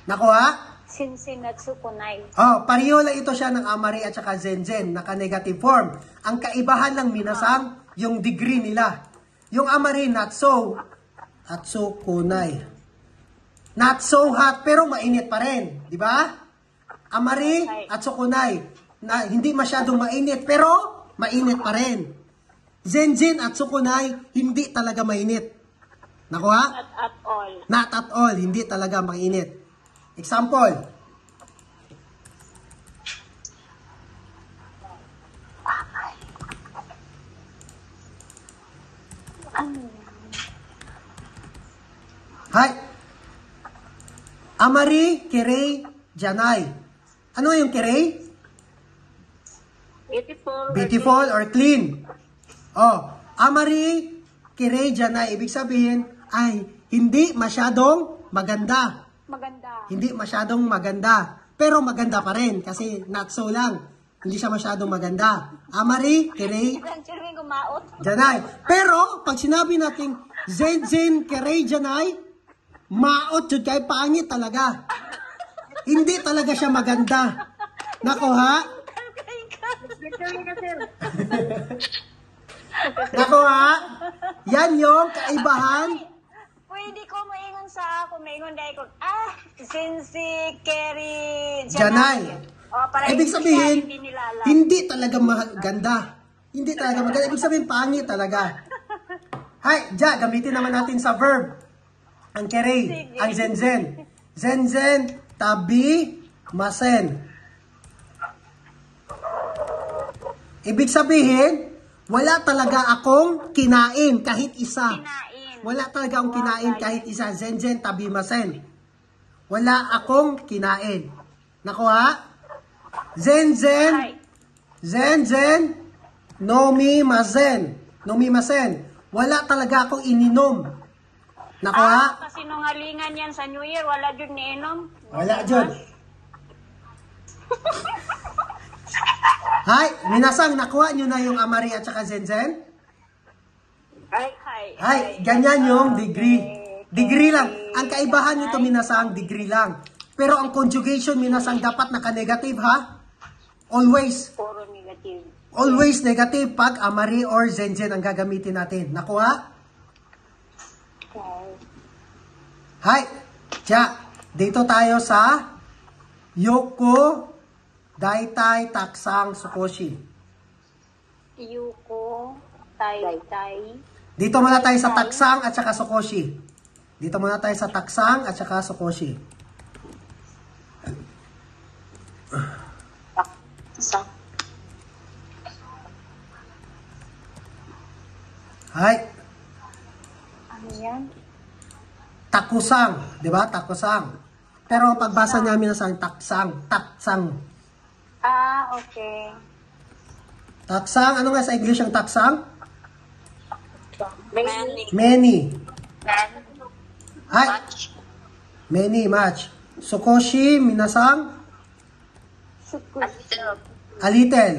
Nakuha? Sinsin at sukunay. Oh, pareho lang ito siya ng amari at saka zen-zen, naka-negative form. Ang kaibahan lang minasang, yung degree nila. Yung amari, not so, at so kunay. Not so hot, pero mainit pa rin. Di ba? Amari at so kunay. Na, hindi masyadong mainit, pero mainit pa rin. Zen-zen at so kunay, hindi talaga mainit. Nakuha? Not at all. Not at all, hindi talaga mainit. Example. Hi. Amari, kirei, janay. Ano yung kirei? Beautiful. Beautiful or clean. Oh, amari, kirei, janay. Ibig sabihin ay hindi masyadong maganda. Maganda. Hindi masyadong maganda. Pero maganda pa rin kasi not so lang. Hindi siya masyadong maganda. Amari, kirei, Ang chirwing gumaot. janay. Pero pag sinabi natin zen-zen, kirei, janay, maot yun kay pangit talaga. Hindi talaga siya maganda. Nako ha? Literally na, sir. Nakuha? Yan yung kaibahan. Pwede ko maingon sa ako, maingon dahil ko, Sinsi Kerry Janay. para Ibig sabihin, hindi nila alam. hindi talaga ganda. Hindi talaga maganda. Ibig sabihin, pangit talaga. Hay, gamitin naman natin sa verb. Ang kere, ang zenzen. Zenzen, tabi, masen. Ibig sabihin, wala talaga akong kinain kahit isa. Wala talaga akong kinain kahit isa. Zenzen, tabi, masen. Wala akong kinain. Nakuha? Zenzen, zenzen, nomimasen. Wala talaga akong ininom. Nakuha? Kasi nungalingan yan sa New Year, wala dyan niinom. Wala dyan. Hay, minasang, nakuha nyo na yung amari at saka zenzen? Hay, ganyan yung degree. Degree lang. Ang kaibahan nito, minasang, degree lang. Pero ang conjugation, minasang, dapat naka-negative, ha? Always. Puro negative. Always negative pag amari or zenzen ang gagamitin natin. Nakuha? Okay. Hay, dito tayo sa Yoko, Daitai, Taksang, Sukoshi. Yuko, tay. Dito muna tayo sa Taksang at saka Sukoshi. Dito muna tayo sa Taksang at saka Sukoshi. Hay, Ano yan? Takusang, di ba? Takusang. Pero ang pagbasa niya minasang taksang, taksang. Okay. Taksang, ano nga sa English ang taksang? Many. Many. Hay, Much. many, much. Sukoshi, minasang, a little.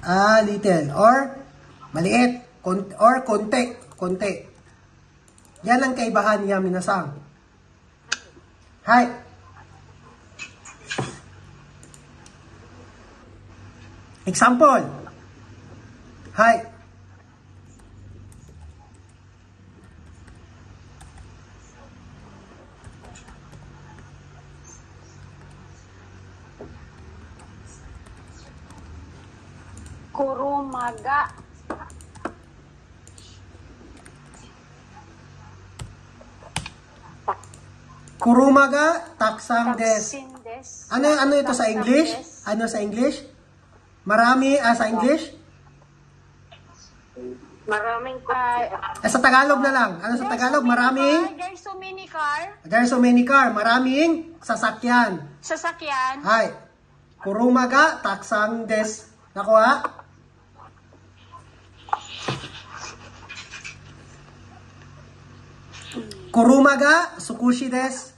A little. Or, maliit. Or, konti. Konti. Yan ang kaibahan niya, minasang. Hay. Example. Hay. Kurumaga. Kurumaga, taksang des. Taksindes. Ano ito sa English? Ano sa English? Marami, sa English? Maraming Sa Tagalog na lang. Ano sa Tagalog? Maraming? There's so many car. There's so many car. Maraming sasakyan. Sasakyan. Hay. Kurumaga, taksang des. Nakuha? Kurumaga, sukushi des.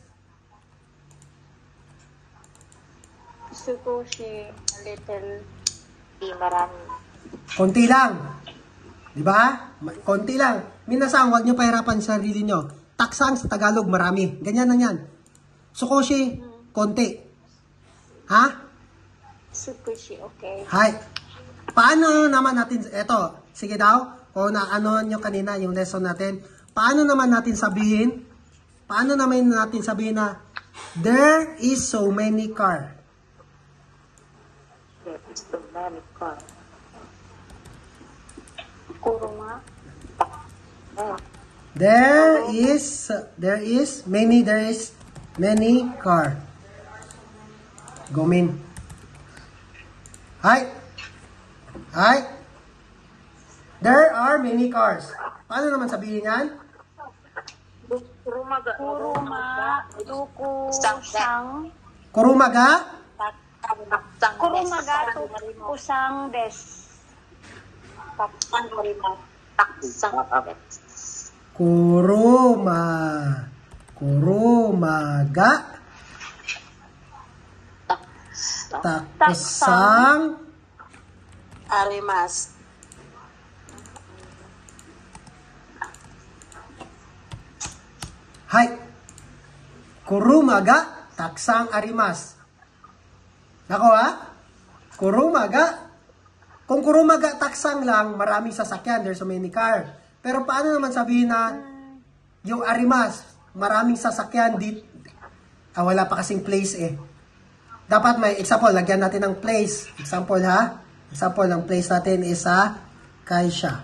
Sukoshi, a little. Di marami. Konti lang. Di ba? Konti lang. Minasang, huwag nyo pahirapan sa sarili nyo. Taksang sa Tagalog, marami. Ganyan lang yan. Sukoshi, konti. Ha? Sukoshi, okay. Hay. Paano naman natin, eto, sige daw, kung naano nyo kanina yung lesson natin, paano naman natin sabihin na there is so many car? There is too many car. Kuruma. There is many car. Gomin. Hi. There are many cars. Paano naman sabihin yan? Kurumaga. Kuruma. Tukusang. Kurumaga? Kurumaga. Tukusang des. Kurumaga. Taksang. Arimas. Hay. Kurumaga. taksang arimas. Nako ha? Kurumaga. Kung kurumaga taksang lang, maraming sasakyan, there's so many car. Pero paano naman sabihin na yung arimas, maraming sasakyan dito? Wala pa kasing place eh. Dapat may example, lagyan natin ng place. Example ha? Example ng place natin is sa Kaisha.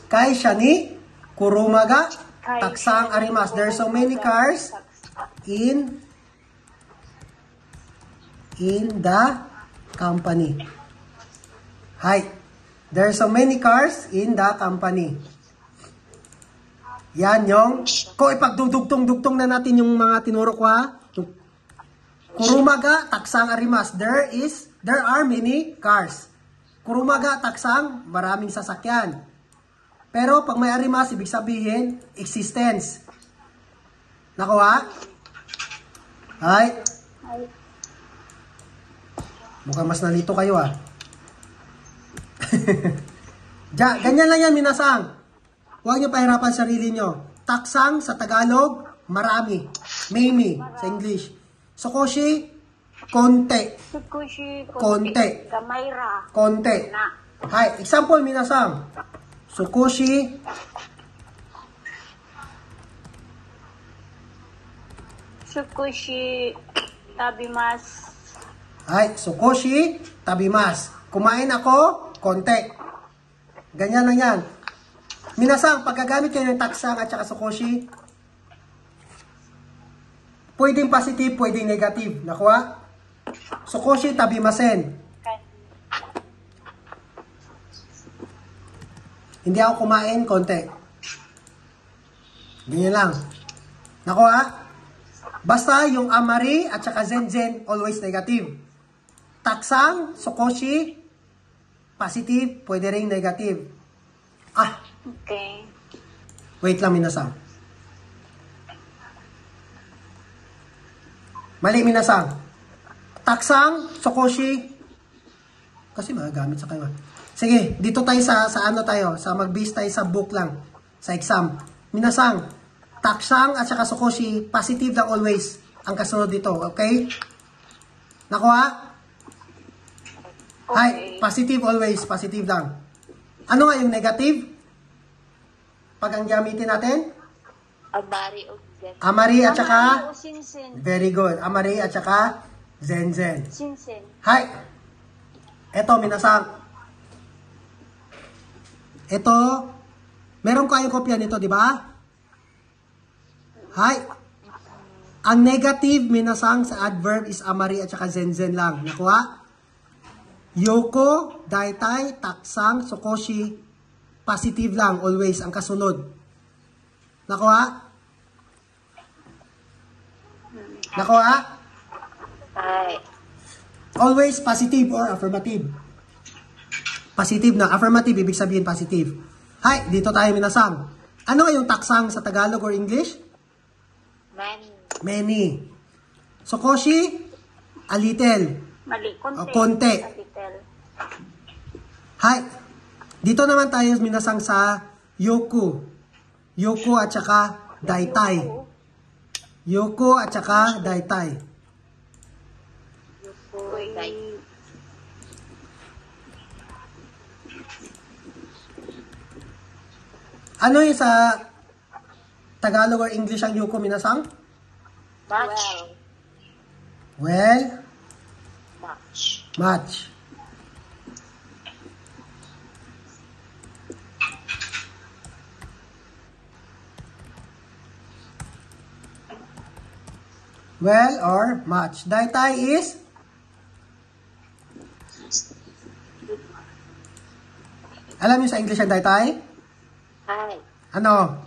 Kaisha ni kurumaga taksang arimas. There's so many cars in the company. Hi. There's so many cars in the company. Yan yung, kung ipagdudugtong-dugtong na natin yung mga tinuro ko ha. Kurumaga, taksang arimas. There are many cars. Kurumaga, taksang, maraming sasakyan. Pero pag may arimas, ibig sabihin, existence. Nakuha? Hi. Mukhang mas nalito kayo ah. Ganyan lang yan, minasang. Huwag niyo pahirapan sarili niyo. Taksang sa Tagalog, marami. Many sa English. Sukoshi, konti. Sukushi, Konti. Gamayra. Konti. Na. Hi, example minasang. Sukoshi, Sukushi, tabimas. hi, sukoshi, tabimas. Kumain ako, konti. Ganyan lang yan. Minasang, pagkagamit kayo ng taksang at saka sukoshi, pwedeng positive, pwedeng negative. Nakuha? Sukoshi, tabimasen. Hindi ako kumain, konti. Ganyan lang. Nakuha? Basta yung amari at saka zenzen, always negative. Taksang, sukoshi, positive, pwede ring negative. Okay. Wait lang, minasang. Mali, minasang. Taksang, sukoshi, kasi magagamit sa kayo. Sige, dito tayo sa ano tayo, sa mag-base tayo sa book lang, sa exam. Minasang, taksang at saka sukoshi, positive lang always ang kasunod dito, okay? Nakuha? Okay. Hi, positive always, positive lang. Ano nga yung negative? Pag ang gamitin natin? Amari o zen. Amari at saka? Amari o sinsin. Very good. Amari at saka zenzen. Sinsin. Hi. Eto, minasang. Ito, meron kayong kopya nito, di ba? Hi. Ang negative, minasang sa adverb is amari at saka zenzen lang. Nakuha? Yoko, daitai, taksang, sukoshi, positive lang, always, ang kasunod. Nakuha? Nakuha? Ay. Always positive or affirmative. Positive na. Affirmative, ibig sabihin positive. Hi, dito tayo minasang. Ano nga yung taksang sa Tagalog or English? Many. Many. Sukoshi, a little. Mali. Konti. Konti. A little. Hi. Dito naman tayo minasang sa yoku. Yoku at saka daitai. Yoku at saka daitai. Uy. Ano yung sa Tagalog or English ang yoku minasang? Much. Well, Much. much. Well or much. Daitai is? Alam niyo sa English ang daitai? Ay. Ano?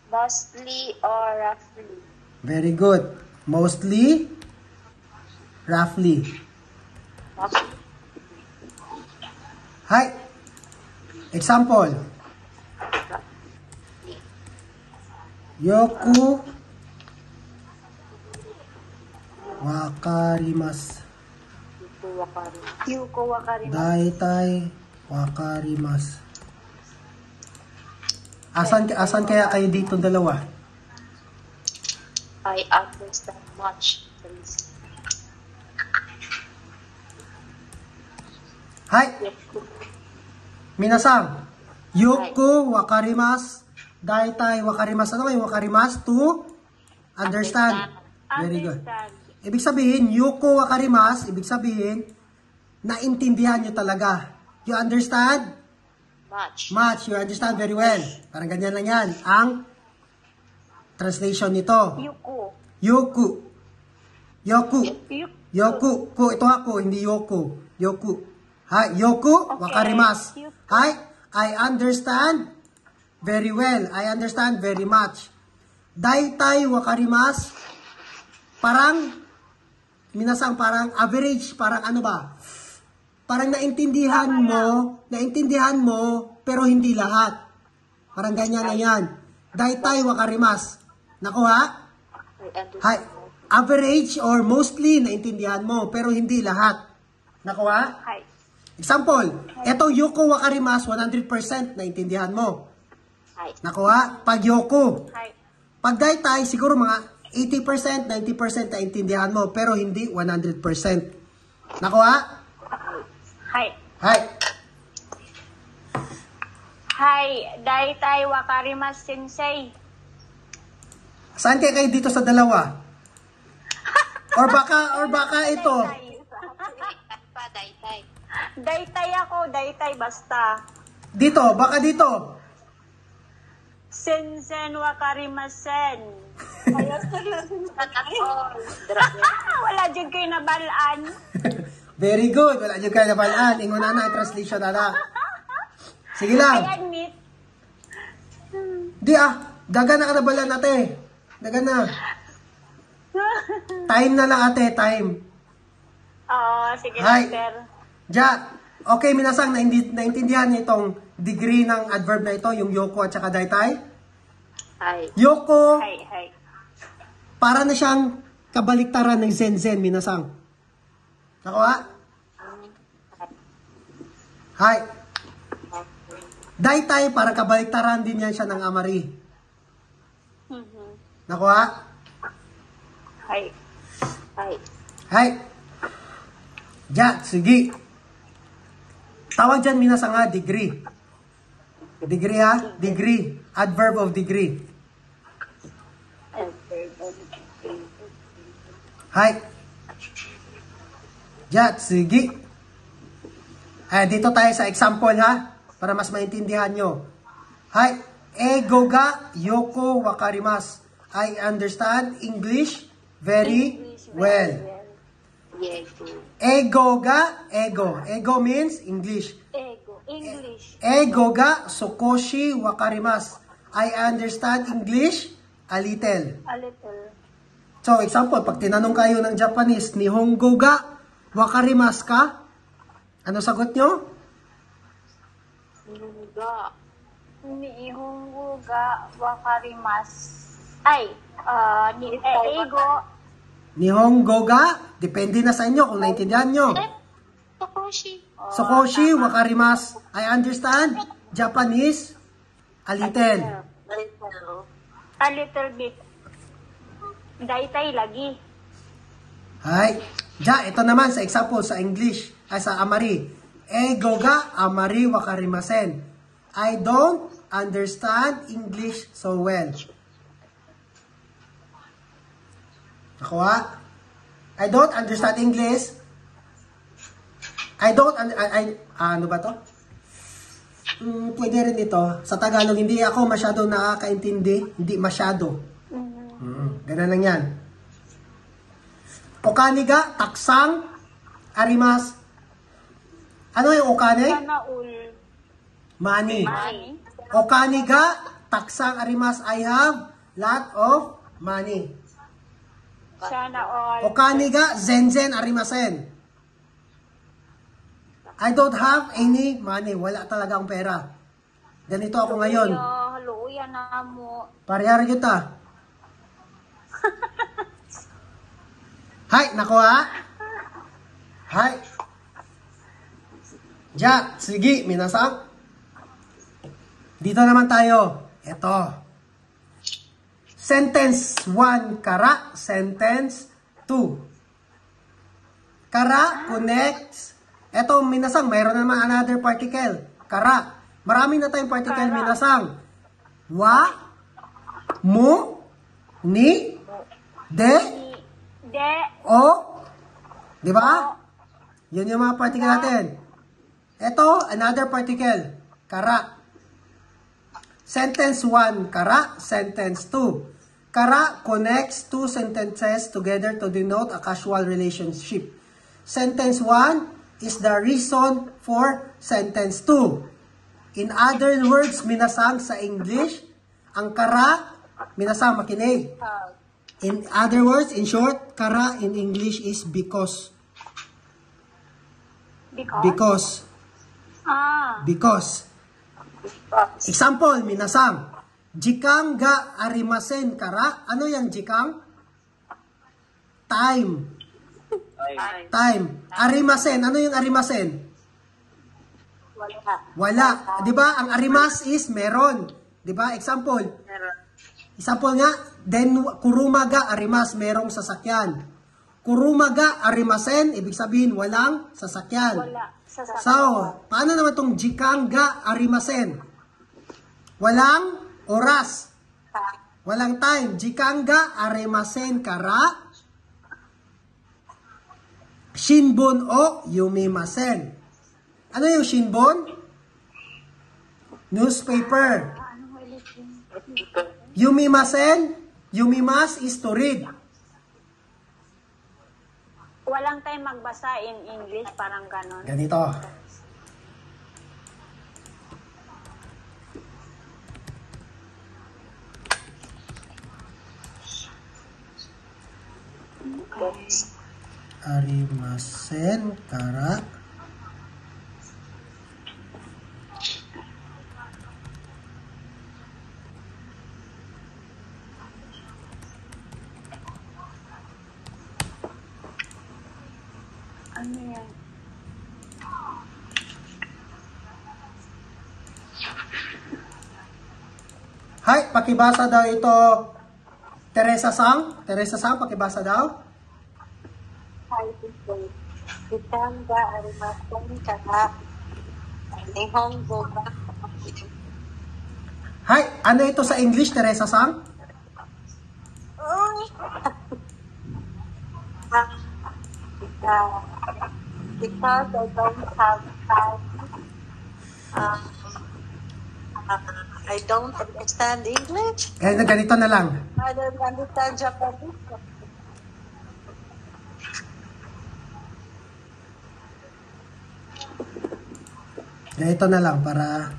Mostly or roughly. Very good. Mostly, roughly. Roughly. Hi. Example. Yoku wakarimasu. Ito wakari. Yuko wakarimasu. Daitai wakarimasu. Asan kaya kayo dito dalawa? I understand much, please. Hai, minasan. Yoku wakarimasu. Daitai wakarimasu. Ano yung wakarimasu? To understand. Very good. Understand. Ibig sabihin, yoku wakarimasu, ibig sabihin, naintindihan nyo talaga. You understand? Much. Much. You understand very well. Parang ganyan lang yan. Ang translation nito. Yuko. Yoku. Yoku. Yuk. Yoku. Ku, ito ako, hindi yoku. Yoku. Hi, yoku wakarimasu. Yoku. Hi, I understand very well. I understand very much. Daitai wakarimasu. Parang, minasang parang average, parang ano ba? Parang naintindihan mo, pero hindi lahat. Parang ganyan na yan. Daitai wakarimasu. Nakuha? I understand. Hi, average or mostly naintindihan mo, pero hindi lahat. Nakuha? Hi. Example, etong yoko wakarimasu, 100% naintindihan mo. Hi. Nakuha? Pag yoko. Hi. Pag daitai, siguro mga 80%, 90% naintindihan mo, pero hindi 100%. Nakuha? Hi. Hi. Hi. Daitai wakarimasu sensei. Saan kayo dito sa dalawa? Or baka ito. Daitai. Daitai ako. Daitai basta. Dito, baka dito. Sensen wakarimasen. Wala dyan kayo nabalaan. Very good. Wala dyan kayo nabalaan. Ingon na ang translation na. Sige I lang. admit. Di daga na ka nabalaan ate. Daga na. Time na lang ate, time. Oo, sige Hi. sir. Ja, okay, minasang naintindihan niyo itong degree ng adverb na ito, yung yoko at saka daitai? Hi. Yoko, Hi, hi. para na siyang kabaliktaran ng zen-zen, minasang. Nakuha? Hi. Daitai, para kabaliktaran din yan siya ng amari. Nakuha? Hi. Hi. Hi. Ja, sige. Tawag dyan minasang degree. Degree Degree. Adverb of degree. Hi. Ja, sige. Dito tayo sa example para mas maintindihan nyo. Hi. Ego ga yoko wakarimasu. I understand English very well. Yego. Ego ga, ego. Ego means English. Ego. English. Ego ga sokoshi wakarimasu. I understand English a little. A little. So, example, pag tinanong kayo ng Japanese, Nihongo ga wakarimasu ka? Ano sagot nyo? Nuga. Nihongo ga wakarimasu. Ay, ego. Nihongo ga, depende na sa inyo kung naintindihan nyo. Tokoshi. Sokoshi wakarimasu. I understand Japanese a little. A little bit. Daitai lagi. Hi. Ja, ito naman sa example sa English, sa amari. Ego ga amari wakarimasen. I don't understand English so well. Nakuha? I don't understand English. Ano ba to? Pwede rin ito. Sa Tagalog, hindi ako masyado nakakaintindi. Hindi masyado. Ganun lang yan. Okane ga taksang arimas. Ano yung okane? Sana all. Money. Money. Okane ga taksang arimas. I have lot of money. Sana all. Okane ga zen-zen arimasen. I don't have any money. Wala talaga akong pera. Ganito ako ngayon. Haluya na mo. Parehara kita. Hai, nakuha? Hai. Ja, sige, minasang. Dito naman tayo. Ito. Sentence 1, kara. Sentence 2. Kara connects. Ito, minasang, mayroon naman another particle. Kara. Marami na tayong particle, minasang. Wa, mu, ni, de, De. o. Di ba? Yun yung mga particle natin. Ito, another particle. Kara. Sentence 1, kara. Sentence 2. Kara connects two sentences together to denote a casual relationship. Sentence 1 is the reason for sentence 2. In other words, minasang sa English, ang kara, minasang makinig. In other words, in short, kara in English is because. Because? Ah. Because. Example, minasang. Jikang ga arimasen kara. Ano yan, jikang? Time. Time. Arimasen. Ano yung arimasen? Wala. Di ba? Ang arimas is meron. Di ba? Example. Example nga, then kurumaga arimas, merong sasakyan. Kurumaga arimasen, ibig sabihin walang sasakyan. Wala. So, paano naman itong jikang ga arimasen? Walang oras. Walang time. Jikang ga arimasen kara. Shinbon o yumimasen. Ano yung shinbon? Newspaper. Yumimasen, yumimas is to read. Walang time magbasa in English, parang ganon. Ganito. Arimasen kara. Ano yan? Hay, pakibasa daw ito. Teresa Sang. Teresa Sang, pakibasa daw. Hi, people. Jikang ga arimasen kara. Nihongo ga. Hay, ano ito sa English, Teresa Sang? Because I don't have time. I don't understand English. Ganito na lang. I don't understand Japanese. Ganito na lang para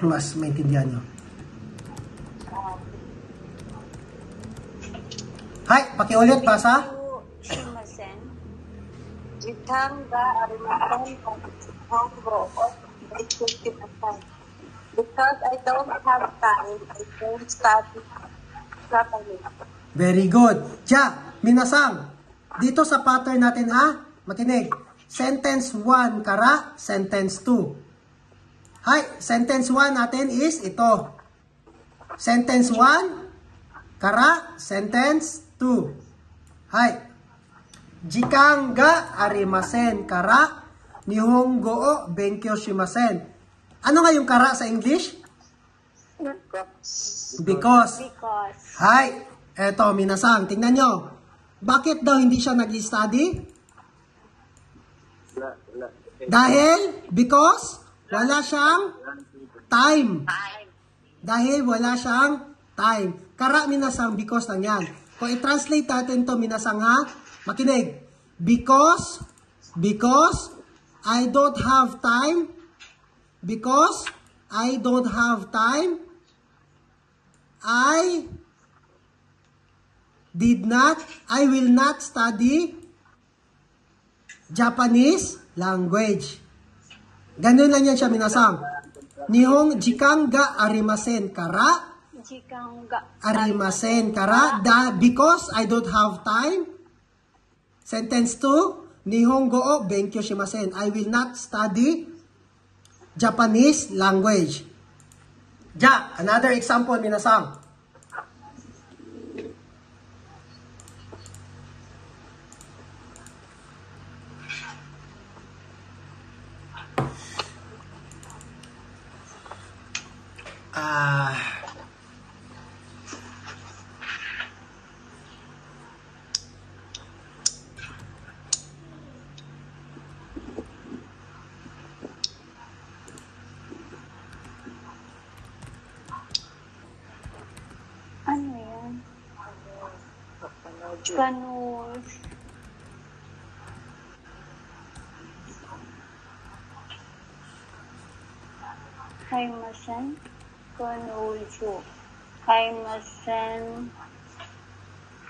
mas maintindihan nyo. Hay, pakiulit, basa. Shimasen. Jikang ga arimasen kara. Nihongo o yumimasen. Because I don't have time, I don't study Japanese. Very good. Tiya, minasang. Dito sa pattern natin ha, makinig. Sentence 1, kara. Sentence 2. Hay, sentence 1 natin is ito. Sentence 1, kara. Sentence 2. Hay. Jikang ga arimasen kara. Nihongo o benkyou shimasen. Ano nga yung kara sa English? Because. Because. Hay, eto, minasang, tingnan nyo. Bakit daw hindi siya nag-study? Dahil, because, wala siyang time. Dahil wala siyang time. Kara, minasang, because lang yan. Kung i-translate natin to minasang ha, makinig. Because I don't have time. Because I don't have time. I will not study Japanese language. Ganun lang yan siya, minasang. Nihong jikang ga arimasen kara. Jikang ga Arimasen kara. Because I don't have time. Sentence 2. Nihongo o benkyou shimasen. I will not study Japanese language. Ja, another example, minasang. Ano yan? Kanus. Kaimasen. Kanujo. Kaimasen.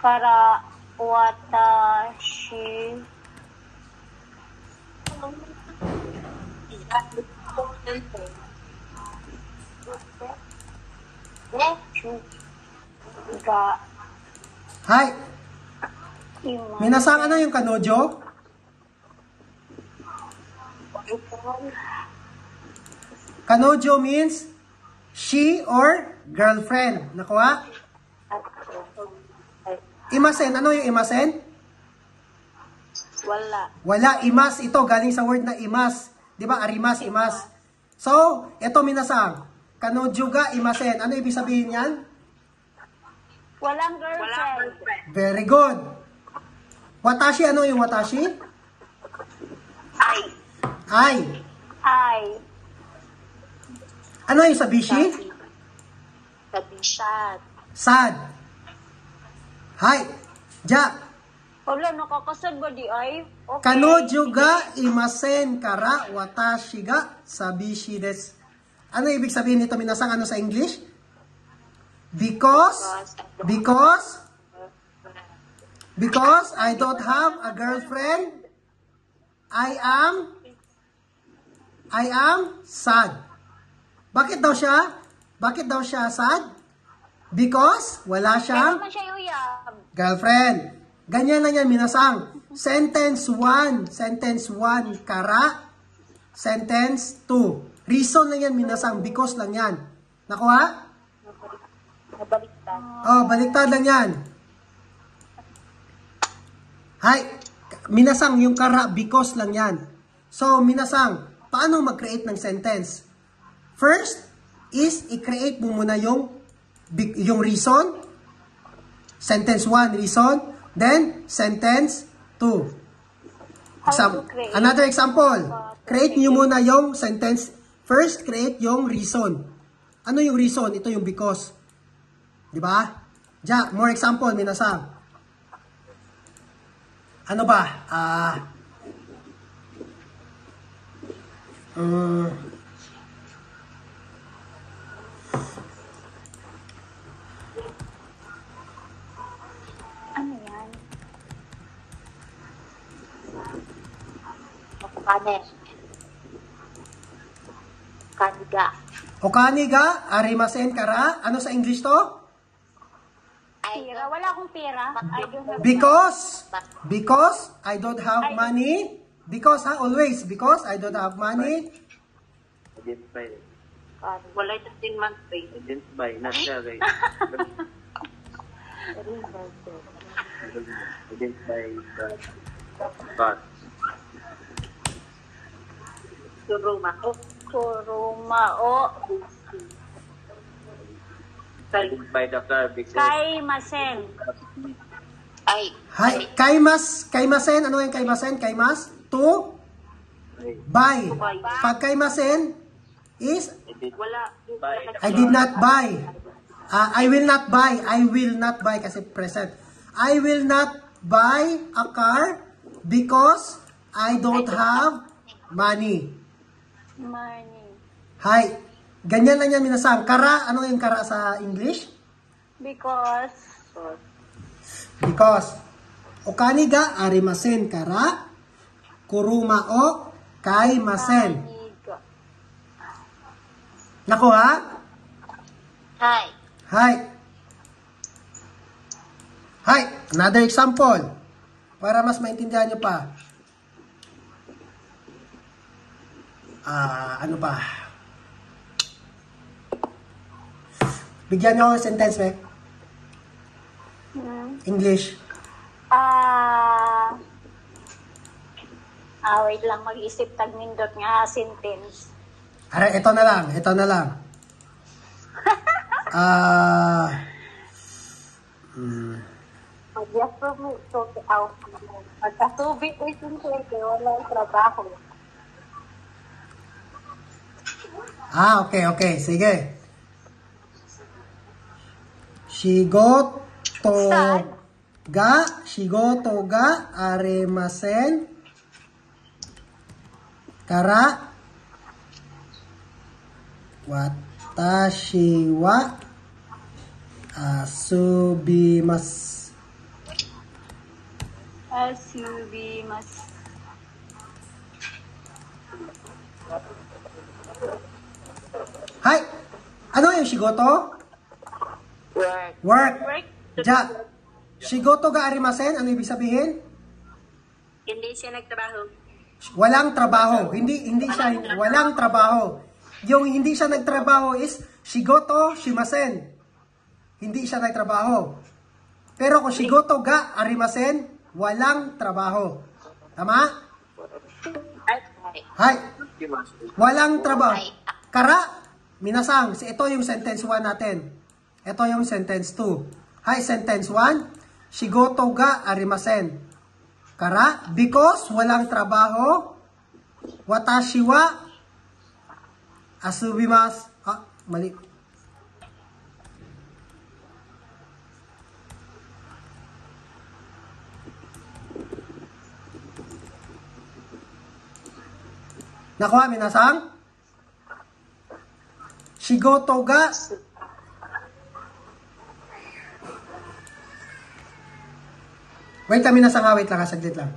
Kara watashi. Ga. Hi. Ima. Minasang ano yung kanojo? Kanojo means she or girlfriend. Nakuha? Imasen. Ano yung imasen? Wala. Wala. Imas. Ito. Galing sa word na imas. Di ba? Arimas, imas. So, ito minasang. Kanojo ga imasen. Ano ibig sabihin yan? Walang Walang girlfriend. girlfriend. Very good. Watashi. Ano yung watashi? Ay. Ay. Ay. Ano yung sabishi? Kabisat. Sad. Hi. Ja. Wala, nakakasad ba di ay? Okay. Kanojo ga imasen kara watashi ga sabishi desu. Ano ibig sabihin nito minasang? Ano sa English? Because I don't have a girlfriend, I am sad. Bakit daw siya sad? Because wala Kaya siyang naman siya uyab. girlfriend. Ganyan lang yan, minasang. Sentence 1, kara. Sentence 2. Reason lang yan, minasang. Because lang yan. Nakuha? Nabaliktad. Oh, baliktad lang yan. Hi. Minasang, yung kara, because lang yan. So, minasang, paano mag-create ng sentence? First is, i-create mo muna yung reason. Sentence 1, reason. Then, sentence 2. Another example. Create nyo muna yung sentence. First, create yung reason. Ano yung reason? Ito yung because. Diba? Ja, more example, minasang. Ano ba? Ano yan? Kanen. Kaniga. Okani ga, arimasen kara. Ano sa English to? Pira. Wala akong pira. I don't have Because I don't have money. Because always. Because I don't have money. Identify. Wala ito 10 months pay. Identify. Not siya, guys. Identify the God. Suruma. Kuruma o Identify the car because Kaimasen. Ay. Hi, kaimasen. Ano yung kaimasen? Kaimas? To buy. Pag kaimasen is Wala. I did not buy. I will not buy. I will not buy kasi present. I will not buy a car because I don't have money. Money. Hi. Ganyan lang yan minasang. Kara, ano yung kara sa English? Because Okani ga arimasen kara. Kuruma o kaimasen. Kaniga. Nakuha? Hi. Hi. Hi. Another example. Para mas maintindihan nyo pa. Ano pa? Bigyan niyo ako ng sentence, me. English. Wait lang, mag-isip tag nindot nga sentence. Ara, ito na lang. Mag-approve mo ito si out. Magkatubig ko yung kaya walang trabaho. Okay. Sige. Shigoto ga arimasen kara watashi wa asubimasu. Asubimasu. Hi! Ano yung shigoto? Work. Ja. Shigoto ga arimasen, ano ibig sabihin? Hindi siya nagtrabaho. Walang trabaho. Hindi siya walang trabaho. Yung hindi siya nagtrabaho is shigoto shimasen. Hindi siya nagtrabaho. Pero kung shigoto ga arimasen, walang trabaho. Tama? Ay. Hay. Walang trabaho. Ay. Kara, minasang, ito yung sentence 1 natin. Ito yung sentence 2. Hay, sentence 1. Shigoto ga arimasen. Kara, because walang trabaho. Watashi wa asubimasu. Mali. Nakuha, minasang? Shigoto ga wait lang, minasang, wait lang, saglit lang.